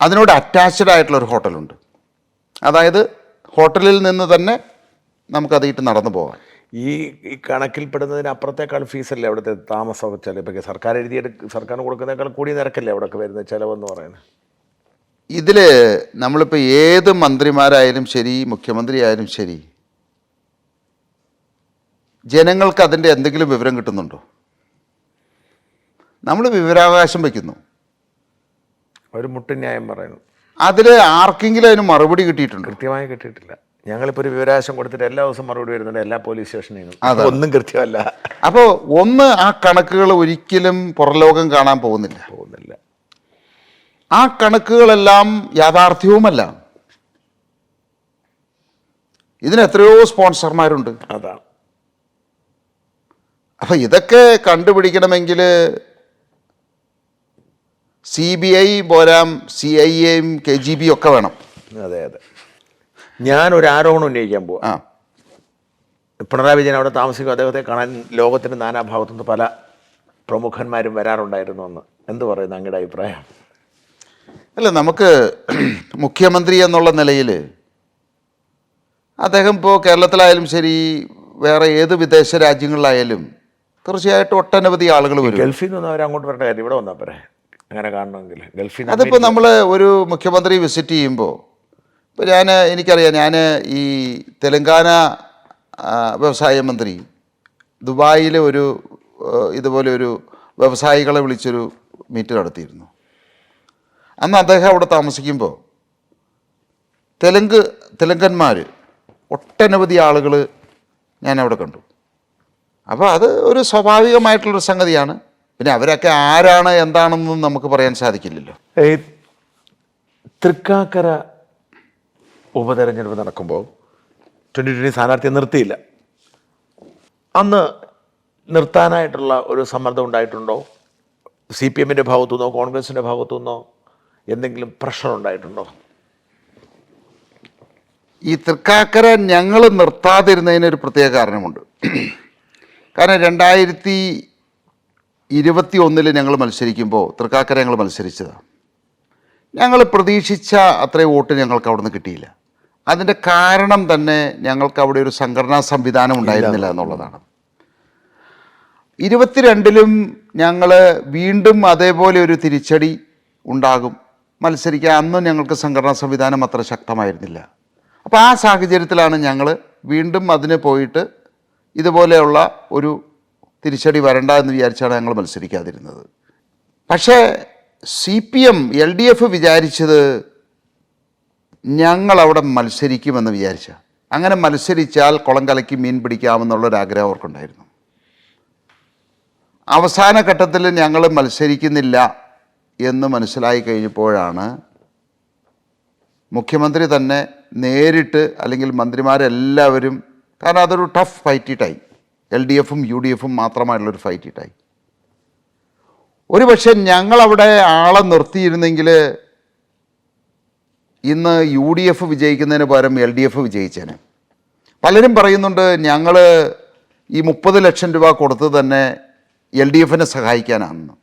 അതിനോട് അറ്റാച്ച്ഡ് ആയിട്ടുള്ളൊരു ഹോട്ടലുണ്ട്. അതായത് ഹോട്ടലിൽ നിന്ന് തന്നെ നമുക്കതിട്ട് നടന്നു പോകാം. ഈ കണക്കിൽപ്പെടുന്നതിന് അപ്പുറത്തേക്കാൾ ഫീസല്ലേ അവിടുത്തെ താമസമൊക്കെ ചിലപ്പോൾ സർക്കാരിന് കൊടുക്കുന്നതിനേക്കാൾ കൂടി നിരക്കല്ലേ അവിടെയൊക്കെ വരുന്ന ചിലവെന്ന് പറയുന്നത്? ഇതിൽ നമ്മളിപ്പോൾ ഏത് മന്ത്രിമാരായാലും ശരി, മുഖ്യമന്ത്രി ആയാലും ശരി, ജനങ്ങൾക്ക് അതിൻ്റെ എന്തെങ്കിലും വിവരം കിട്ടുന്നുണ്ടോ? നമ്മൾ വിവരാവകാശം വയ്ക്കുന്നു, ഒരു മുട്ടുന്യായം പറയുന്നു. അതിൽ ആർക്കെങ്കിലും അതിന് മറുപടി കിട്ടിയിട്ടുണ്ടോ? കൃത്യമായി കിട്ടിയിട്ടില്ല. ഞങ്ങളിപ്പോൾ ഒരു വിവരാവകാശം കൊടുത്തിട്ട് എല്ലാ ദിവസവും മറുപടി വരുന്നുണ്ട് എല്ലാ പോലീസ് സ്റ്റേഷനിൽ. ഒന്നും കൃത്യമല്ല. അപ്പോൾ ആ കണക്കുകൾ ഒരിക്കലും പുറലോകം കാണാൻ പോകുന്നില്ല. ആ കണക്കുകളെല്ലാം യാഥാർത്ഥ്യവുമല്ല. ഇതിന് എത്രയോ സ്പോൺസർമാരുണ്ട്. അതാണ്. അപ്പം ഇതൊക്കെ കണ്ടുപിടിക്കണമെങ്കിൽ CBI പോരാം, CIA-യും KGB ഒക്കെ വേണം. അതെ. ഞാനൊരു ആരോപണം ഉന്നയിക്കാൻ പോവാ. പിണറായി വിജയൻ അവിടെ താമസിക്കും, അദ്ദേഹത്തെ കാണാൻ ലോകത്തിൻ്റെ നാനാഭാഗത്തുനിന്ന് പല പ്രമുഖന്മാരും വരാറുണ്ടായിരുന്നു എന്ന്. എന്ത് പറയുന്നു അങ്ങയുടെ അഭിപ്രായം? അല്ല, നമുക്ക് മുഖ്യമന്ത്രി എന്നുള്ള നിലയിൽ അദ്ദേഹം ഇപ്പോൾ കേരളത്തിലായാലും ശരി, വേറെ ഏത് വിദേശ രാജ്യങ്ങളിലായാലും തീർച്ചയായിട്ടും ഒട്ടനവധി ആളുകൾ വരും. ഗൾഫിൽ നിന്ന് അവർ അങ്ങോട്ട് വരേണ്ട കാര്യം ഇവിടെ വന്നാൽ പോരെ അങ്ങനെ കാണണമെങ്കിൽ? ഗൾഫിൽ അതിപ്പോൾ നമ്മൾ ഒരു മുഖ്യമന്ത്രി വിസിറ്റ് ചെയ്യുമ്പോൾ, ഇപ്പോൾ എനിക്കറിയാം, ഞാൻ ഈ തെലങ്കാന വ്യവസായ മന്ത്രി ദുബായിൽ ഇതുപോലെ ഒരു വ്യവസായികളെ വിളിച്ചൊരു മീറ്റ് നടത്തിയിരുന്നു. അന്ന് അദ്ദേഹം അവിടെ താമസിക്കുമ്പോൾ തെലുങ്കന്മാർ ഒട്ടനവധി ആളുകൾ ഞാൻ അവിടെ കണ്ടു. അപ്പോൾ അത് ഒരു സ്വാഭാവികമായിട്ടുള്ളൊരു സംഗതിയാണ്. പിന്നെ അവരൊക്കെ ആരാണ് എന്താണെന്നും നമുക്ക് പറയാൻ സാധിക്കില്ലല്ലോ. തൃക്കാക്കര ഉപതെരഞ്ഞെടുപ്പ് നടക്കുമ്പോൾ 2020 സ്ഥാനാർത്ഥിയെ നിർത്തിയില്ല. അന്ന് നിർത്താനായിട്ടുള്ള ഒരു സമ്മർദ്ദം ഉണ്ടായിട്ടുണ്ടോ? CPM-ൻ്റെ ഭാഗത്തു നിന്നോ കോൺഗ്രസിൻ്റെ ഭാഗത്തു നിന്നോ എന്തെങ്കിലും പ്രഷർ ഉണ്ടായിട്ടുണ്ടോ? ഈ തൃക്കാക്കര ഞങ്ങൾ നിർത്താതിരുന്നതിനൊരു പ്രത്യേക കാരണമുണ്ട്. കാരണം 2021 ഞങ്ങൾ മത്സരിക്കുമ്പോൾ തൃക്കാക്കര ഞങ്ങൾ മത്സരിച്ചതാണ്. ഞങ്ങൾ പ്രതീക്ഷിച്ച അത്രയും വോട്ട് ഞങ്ങൾക്ക് അവിടെ നിന്ന് കിട്ടിയില്ല. അതിൻ്റെ കാരണം തന്നെ ഞങ്ങൾക്ക് അവിടെ ഒരു സംഘടനാ സംവിധാനം ഉണ്ടായിരുന്നില്ല എന്നുള്ളതാണ്. 22-ലും ഞങ്ങൾ വീണ്ടും അതേപോലെ ഒരു തിരിച്ചടി ഉണ്ടാകും, മത്സരിക്കാൻ അന്നും ഞങ്ങൾക്ക് സംഘടനാ സംവിധാനം അത്ര ശക്തമായിരുന്നില്ല. അപ്പോൾ ആ സാഹചര്യത്തിലാണ് ഞങ്ങൾ വീണ്ടും അതിന് പോയിട്ട് ഇതുപോലെയുള്ള ഒരു തിരിച്ചടി വരണ്ട എന്ന് വിചാരിച്ചാണ് ഞങ്ങൾ മത്സരിക്കാതിരുന്നത്. പക്ഷേ CPM LDF വിചാരിച്ചത് ഞങ്ങളവിടെ മത്സരിക്കുമെന്ന് വിചാരിച്ച, അങ്ങനെ മത്സരിച്ചാൽ കുളം കലക്കി മീൻ പിടിക്കാമെന്നുള്ളൊരാഗ്രഹം അവർക്കുണ്ടായിരുന്നു. അവസാന ഘട്ടത്തിൽ ഞങ്ങൾ മത്സരിക്കുന്നില്ല എന്ന് മനസ്സിലായി കഴിഞ്ഞപ്പോഴാണ് മുഖ്യമന്ത്രി തന്നെ നേരിട്ട്, അല്ലെങ്കിൽ മന്ത്രിമാരെല്ലാവരും, കാരണം അതൊരു ടഫ് ഫൈറ്റിട്ടായി, LDFും UDFും മാത്രമായിട്ടുള്ളൊരു ഫൈറ്റിട്ടായി. ഒരു പക്ഷേ ഞങ്ങളവിടെ ആളെ നിർത്തിയിരുന്നെങ്കിൽ ഇന്ന് UDF വിജയിക്കുന്നതിന് പകരം LDF വിജയിച്ചേനെ. പലരും പറയുന്നുണ്ട് ഞങ്ങൾ ഈ 30 ലക്ഷം രൂപ കൊടുത്ത് തന്നെ LDFനെ സഹായിക്കാനാണെന്ന്.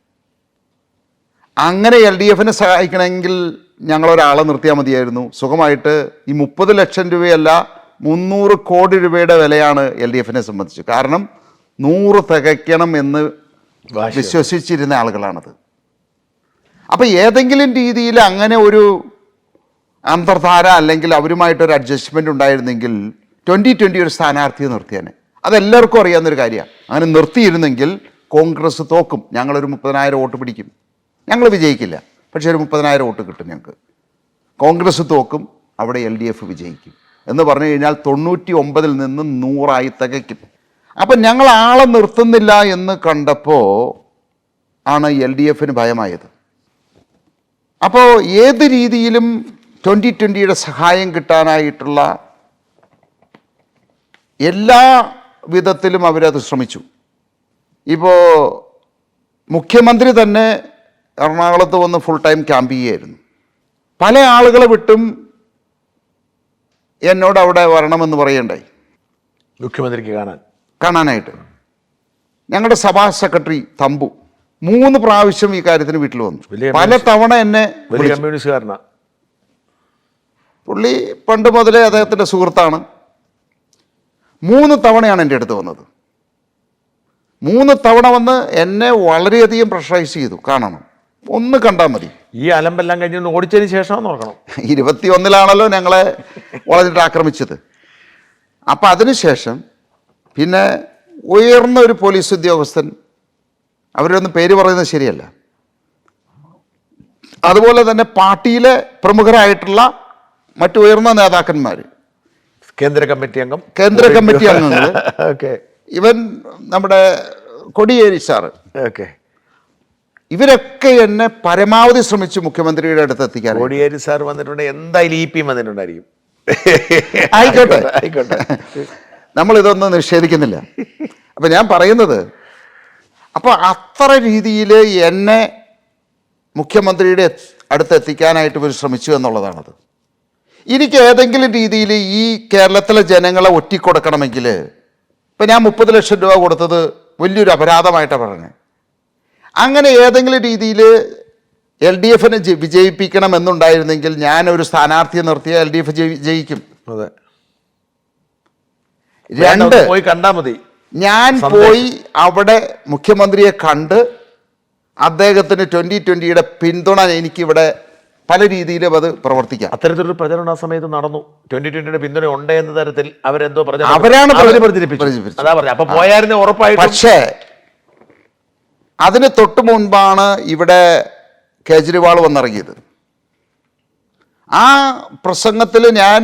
അങ്ങനെ LDFനെ സഹായിക്കണമെങ്കിൽ ഞങ്ങളൊരാളെ നിർത്തിയാൽ മതിയായിരുന്നു. സുഖമായിട്ട് ഈ 30 ലക്ഷം രൂപയല്ല 300 കോടി രൂപയുടെ വിലയാണ് LDFനെ സംബന്ധിച്ച്. കാരണം 100 തികയ്ക്കണം എന്ന് വിശ്വസിച്ചിരുന്ന ആളുകളാണത്. അപ്പോൾ ഏതെങ്കിലും രീതിയിൽ അങ്ങനെ ഒരു അന്തർധാര അല്ലെങ്കിൽ അവരുമായിട്ടൊരു അഡ്ജസ്റ്റ്മെൻ്റ് ഉണ്ടായിരുന്നെങ്കിൽ 2020 ഒരു സ്ഥാനാർത്ഥിയെ നിർത്തിയാനെ. അതെല്ലാവർക്കും അറിയാവുന്നൊരു കാര്യമാണ്. അങ്ങനെ നിർത്തിയിരുന്നെങ്കിൽ കോൺഗ്രസ് തോക്കും, ഞങ്ങളൊരു 30,000 വോട്ട് പിടിക്കും. ഞങ്ങൾ വിജയിക്കില്ല, പക്ഷേ ഒരു 30,000 വോട്ട് കിട്ടും ഞങ്ങൾക്ക്. കോൺഗ്രസ് തോക്കും, അവിടെ LDF വിജയിക്കും എന്ന് പറഞ്ഞു കഴിഞ്ഞാൽ 99-ൽ നിന്ന് 100 തികയ്ക്കും. അപ്പം ഞങ്ങൾ ആളെ നിർത്തുന്നില്ല എന്ന് കണ്ടപ്പോൾ ആണ് LDFന് ഭയമായത്. അപ്പോൾ ഏത് രീതിയിലും 2020യുടെ സഹായം കിട്ടാനായിട്ടുള്ള എല്ലാ വിധത്തിലും അവരത് ശ്രമിച്ചു. ഇപ്പോൾ മുഖ്യമന്ത്രി തന്നെ എറണാകുളത്ത് വന്ന് ഫുൾ ടൈം ക്യാമ്പ് ചെയ്യുമായിരുന്നു. പല ആളുകളെ വിട്ടും എന്നോട് അവിടെ വരണമെന്ന് പറയണ്ടായി, മുഖ്യമന്ത്രിക്ക് കാണാനായിട്ട്. ഞങ്ങളുടെ സഭാ സെക്രട്ടറി തമ്പു 3 പ്രാവശ്യം ഈ കാര്യത്തിന് വീട്ടിൽ വന്നു. പല തവണ എന്നെ, കമ്മ്യൂണിസ്റ്റുകാരനാണ് പുള്ളി, പണ്ട് മുതലേ അദ്ദേഹത്തിൻ്റെ സുഹൃത്താണ്. 3 തവണയാണ് എൻ്റെ അടുത്ത് വന്നത്. 3 തവണ വന്ന് എന്നെ വളരെയധികം പ്രഷറൈസ് ചെയ്തു, കാണണം, ഒന്ന് കണ്ടാൽ മതി. ഈ അലമ്പെല്ലാം കഴിഞ്ഞ് ഓടിച്ചതിന് ശേഷം നോക്കണം. 21-ലാണല്ലോ ഞങ്ങളെ വളഞ്ഞിട്ട് ആക്രമിച്ചത്. അപ്പം അതിനുശേഷം പിന്നെ ഉയർന്ന ഒരു പോലീസ് ഉദ്യോഗസ്ഥൻ, അവരൊന്നും പേര് പറയുന്നത് ശരിയല്ല, അതുപോലെ തന്നെ പാർട്ടിയിലെ പ്രമുഖരായിട്ടുള്ള മറ്റു ഉയർന്ന നേതാക്കന്മാർ, കേന്ദ്ര കമ്മിറ്റി അംഗങ്ങൾ, ഇവൻ നമ്മുടെ കൊടിയേരി സാറ്, ഇവരൊക്കെ എന്നെ പരമാവധി ശ്രമിച്ചു മുഖ്യമന്ത്രിയുടെ അടുത്ത് എത്തിക്കാൻ. കൊടിയേരി സാർ വന്നിട്ടുണ്ടെങ്കിൽ എന്തായാലും EP വന്നിട്ടുണ്ടായിരിക്കും. ആയിക്കോട്ടെ, നമ്മളിതൊന്നും നിഷേധിക്കുന്നില്ല. അപ്പം ഞാൻ പറയുന്നത്, അപ്പോൾ അത്ര രീതിയിൽ എന്നെ മുഖ്യമന്ത്രിയുടെ അടുത്ത് എത്തിക്കാനായിട്ട് ഇവർ ശ്രമിച്ചു എന്നുള്ളതാണത്. എനിക്ക് ഏതെങ്കിലും രീതിയിൽ ഈ കേരളത്തിലെ ജനങ്ങളെ ഒറ്റിക്കൊടുക്കണമെങ്കിൽ, ഇപ്പം ഞാൻ 30 ലക്ഷം രൂപ കൊടുത്തത് വലിയൊരു അപരാധമായിട്ടാണ് പറഞ്ഞത്. അങ്ങനെ ഏതെങ്കിലും രീതിയിൽ LDFനെ വിജയിപ്പിക്കണം എന്നുണ്ടായിരുന്നെങ്കിൽ ഞാനൊരു സ്ഥാനാർത്ഥിയെ നിർത്തിയ LDF ജയിക്കും. അതെ. 2, പോയി കണ്ടാൽ മതി. ഞാൻ പോയി അവിടെ മുഖ്യമന്ത്രിയെ കണ്ട് അദ്ദേഹത്തിന് 2020യുടെ പിന്തുണ എനിക്കിവിടെ പല രീതിയിലും അത് പ്രവർത്തിക്കാം. അത്തരത്തിലൊരു പ്രചരണം ആ സമയത്ത് നടന്നു. 2020യുടെ പിന്തുണ ഉണ്ട് എന്ന തരത്തിൽ അവരെന്തോ അവരാണ് പ്രചരിപ്പിച്ചത്. അതാ പറഞ്ഞത്. അപ്പൊ പോയായിരുന്നു ഉറപ്പായിട്ട്. പക്ഷേ അതിന് തൊട്ട് മുൻപാണ് ഇവിടെ കേജ്രിവാൾ വന്നിറങ്ങിയത്. ആ പ്രസംഗത്തിൽ ഞാൻ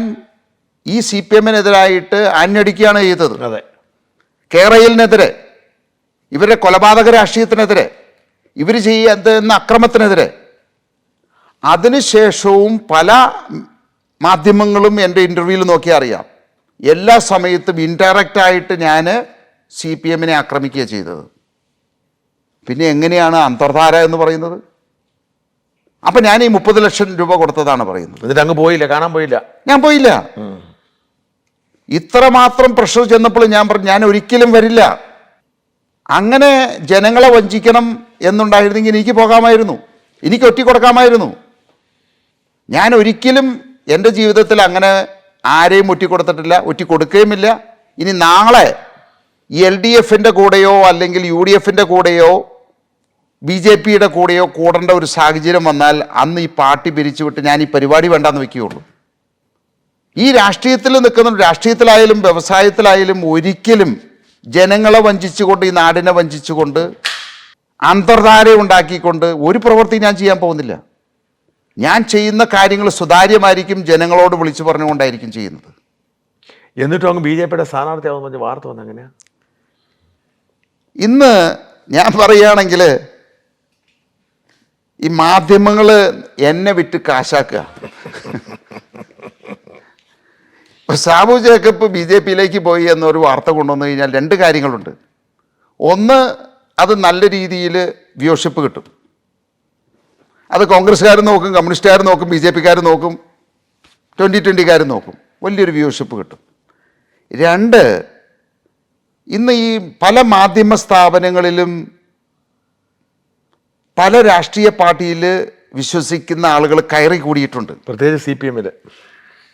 ഈ CPMനെതിരായിട്ട് ആഞ്ഞടിക്കുകയാണ് ചെയ്തത്. അതെ. കേരളിനെതിരെ, ഇവരുടെ കൊലപാതക രാഷ്ട്രീയത്തിനെതിരെ, ഇവർ ചെയ്യുന്ന അക്രമത്തിനെതിരെ. അതിനുശേഷവും പല മാധ്യമങ്ങളും എൻ്റെ ഇൻ്റർവ്യൂവിൽ നോക്കിയാൽ അറിയാം, എല്ലാ സമയത്തും ഇൻഡയറക്റ്റായിട്ട് ഞാൻ CPMനെ ആക്രമിക്കുക ചെയ്തത്. പിന്നെ എങ്ങനെയാണ് അന്തർധാര എന്ന് പറയുന്നത്? അപ്പം ഞാൻ ഈ 30 ലക്ഷം രൂപ കൊടുത്തതാണ് പറയുന്നത്. എന്നിട്ട് അങ്ങ് പോയില്ല, കാണാൻ പോയില്ല. ഞാൻ പോയില്ല. ഇത്രമാത്രം പ്രഷർ ചെന്നപ്പോൾ ഞാൻ പറഞ്ഞു, ഞാൻ ഒരിക്കലും വരില്ല. അങ്ങനെ ജനങ്ങളെ വഞ്ചിക്കണം എന്നുണ്ടായിരുന്നെങ്കിൽ എനിക്ക് പോകാമായിരുന്നു, എനിക്ക് ഒറ്റിക്കൊടുക്കാമായിരുന്നു. ഞാൻ ഒരിക്കലും എൻ്റെ ജീവിതത്തിൽ അങ്ങനെ ആരെയും ഒറ്റിക്കൊടുത്തിട്ടില്ല, ഒറ്റിക്കൊടുക്കുകയുമില്ല. ഇനി നാളെ LDFിൻ്റെ കൂടെയോ അല്ലെങ്കിൽ UDFിൻ്റെ കൂടെയോ BJPയുടെ കൂടെയോ കൂടേണ്ട ഒരു സാഹചര്യം വന്നാൽ അന്ന് ഈ പാർട്ടി പിരിച്ചുവിട്ട് ഞാൻ ഈ പരിപാടി വേണ്ടാന്ന് വെക്കുകയുള്ളൂ. ഈ രാഷ്ട്രീയത്തിൽ നിൽക്കുന്ന, രാഷ്ട്രീയത്തിലായാലും വ്യവസായത്തിലായാലും ഒരിക്കലും ജനങ്ങളെ വഞ്ചിച്ചുകൊണ്ട്, ഈ നാടിനെ വഞ്ചിച്ചുകൊണ്ട്, അന്തർധാര ഉണ്ടാക്കിക്കൊണ്ട് ഒരു പ്രവൃത്തി ഞാൻ ചെയ്യാൻ പോകുന്നില്ല. ഞാൻ ചെയ്യുന്ന കാര്യങ്ങൾ സുതാര്യമായിരിക്കും, ജനങ്ങളോട് വിളിച്ചു പറഞ്ഞുകൊണ്ടായിരിക്കും ചെയ്യുന്നത്. എന്നിട്ടും അങ്ങ് BJPയുടെ സ്ഥാനാർത്ഥിയാവുന്ന പറഞ്ഞ വാർത്ത വന്നു. എങ്ങനെയാ? ഇന്ന് ഞാൻ പറയുകയാണെങ്കിൽ ഈ മാധ്യമങ്ങൾ എന്നെ വിറ്റ് കാശാക്കുക. ഇപ്പോൾ സാബു ജേക്കബ് BJPയിലേക്ക് പോയി എന്നൊരു വാർത്ത കൊണ്ടുവന്നു കഴിഞ്ഞാൽ രണ്ട് കാര്യങ്ങളുണ്ട്. ഒന്ന്, അത് നല്ല രീതിയിൽ വ്യൂഷിപ്പ് കിട്ടും. അത് കോൺഗ്രസ്സുകാർ നോക്കും, കമ്മ്യൂണിസ്റ്റുകാർ നോക്കും, BJPക്കാർ നോക്കും, 2020കാർ നോക്കും. വലിയൊരു വ്യൂഷിപ്പ് കിട്ടും. രണ്ട്, ഇന്ന് ഈ പല മാധ്യമ സ്ഥാപനങ്ങളിലും പല രാഷ്ട്രീയ പാർട്ടിയിൽ വിശ്വസിക്കുന്ന ആളുകൾ കയറി കൂടിയിട്ടുണ്ട്, പ്രത്യേകിച്ച് CPMൽ.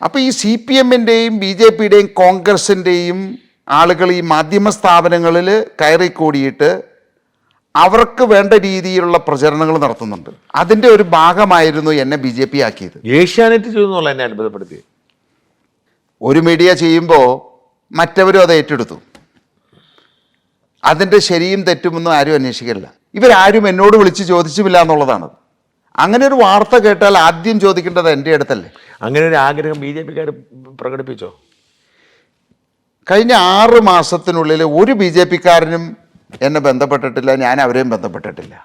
അപ്പോൾ ഈ CPMൻ്റെയും BJPയുടെയും കോൺഗ്രസിൻ്റെയും ആളുകൾ ഈ മാധ്യമ സ്ഥാപനങ്ങളിൽ കയറി കൂടിയിട്ട് അവർക്ക് വേണ്ട രീതിയിലുള്ള പ്രചരണങ്ങൾ നടത്തുന്നുണ്ട്. അതിൻ്റെ ഒരു ഭാഗമായിരുന്നു എന്നെ BJP ആക്കിയത്. ഏഷ്യാനെറ്റ് ചെയ്യുന്നുള്ള എന്നെ അത്ഭുതപ്പെടുത്തി. ഒരു മീഡിയ ചെയ്യുമ്പോൾ മറ്റവരും അത് ഏറ്റെടുത്തു. അതിൻ്റെ ശരിയും തെറ്റുമൊന്നും ആരും അന്വേഷിക്കില്ല. ഇവരാരും എന്നോട് വിളിച്ച് ചോദിച്ചുമില്ല എന്നുള്ളതാണ്. അങ്ങനെ ഒരു വാർത്ത കേട്ടാൽ ആദ്യം ചോദിക്കേണ്ടത് എൻ്റെ അടുത്തല്ലേ. അങ്ങനെ ഒരു ആഗ്രഹം BJPക്കാർ പ്രകടിപ്പിച്ചോ? കഴിഞ്ഞ 6 മാസത്തിനുള്ളിൽ ഒരു BJPക്കാരനും എന്നെ ബന്ധപ്പെട്ടിട്ടില്ല, ഞാൻ അവരെയും ബന്ധപ്പെട്ടിട്ടില്ല.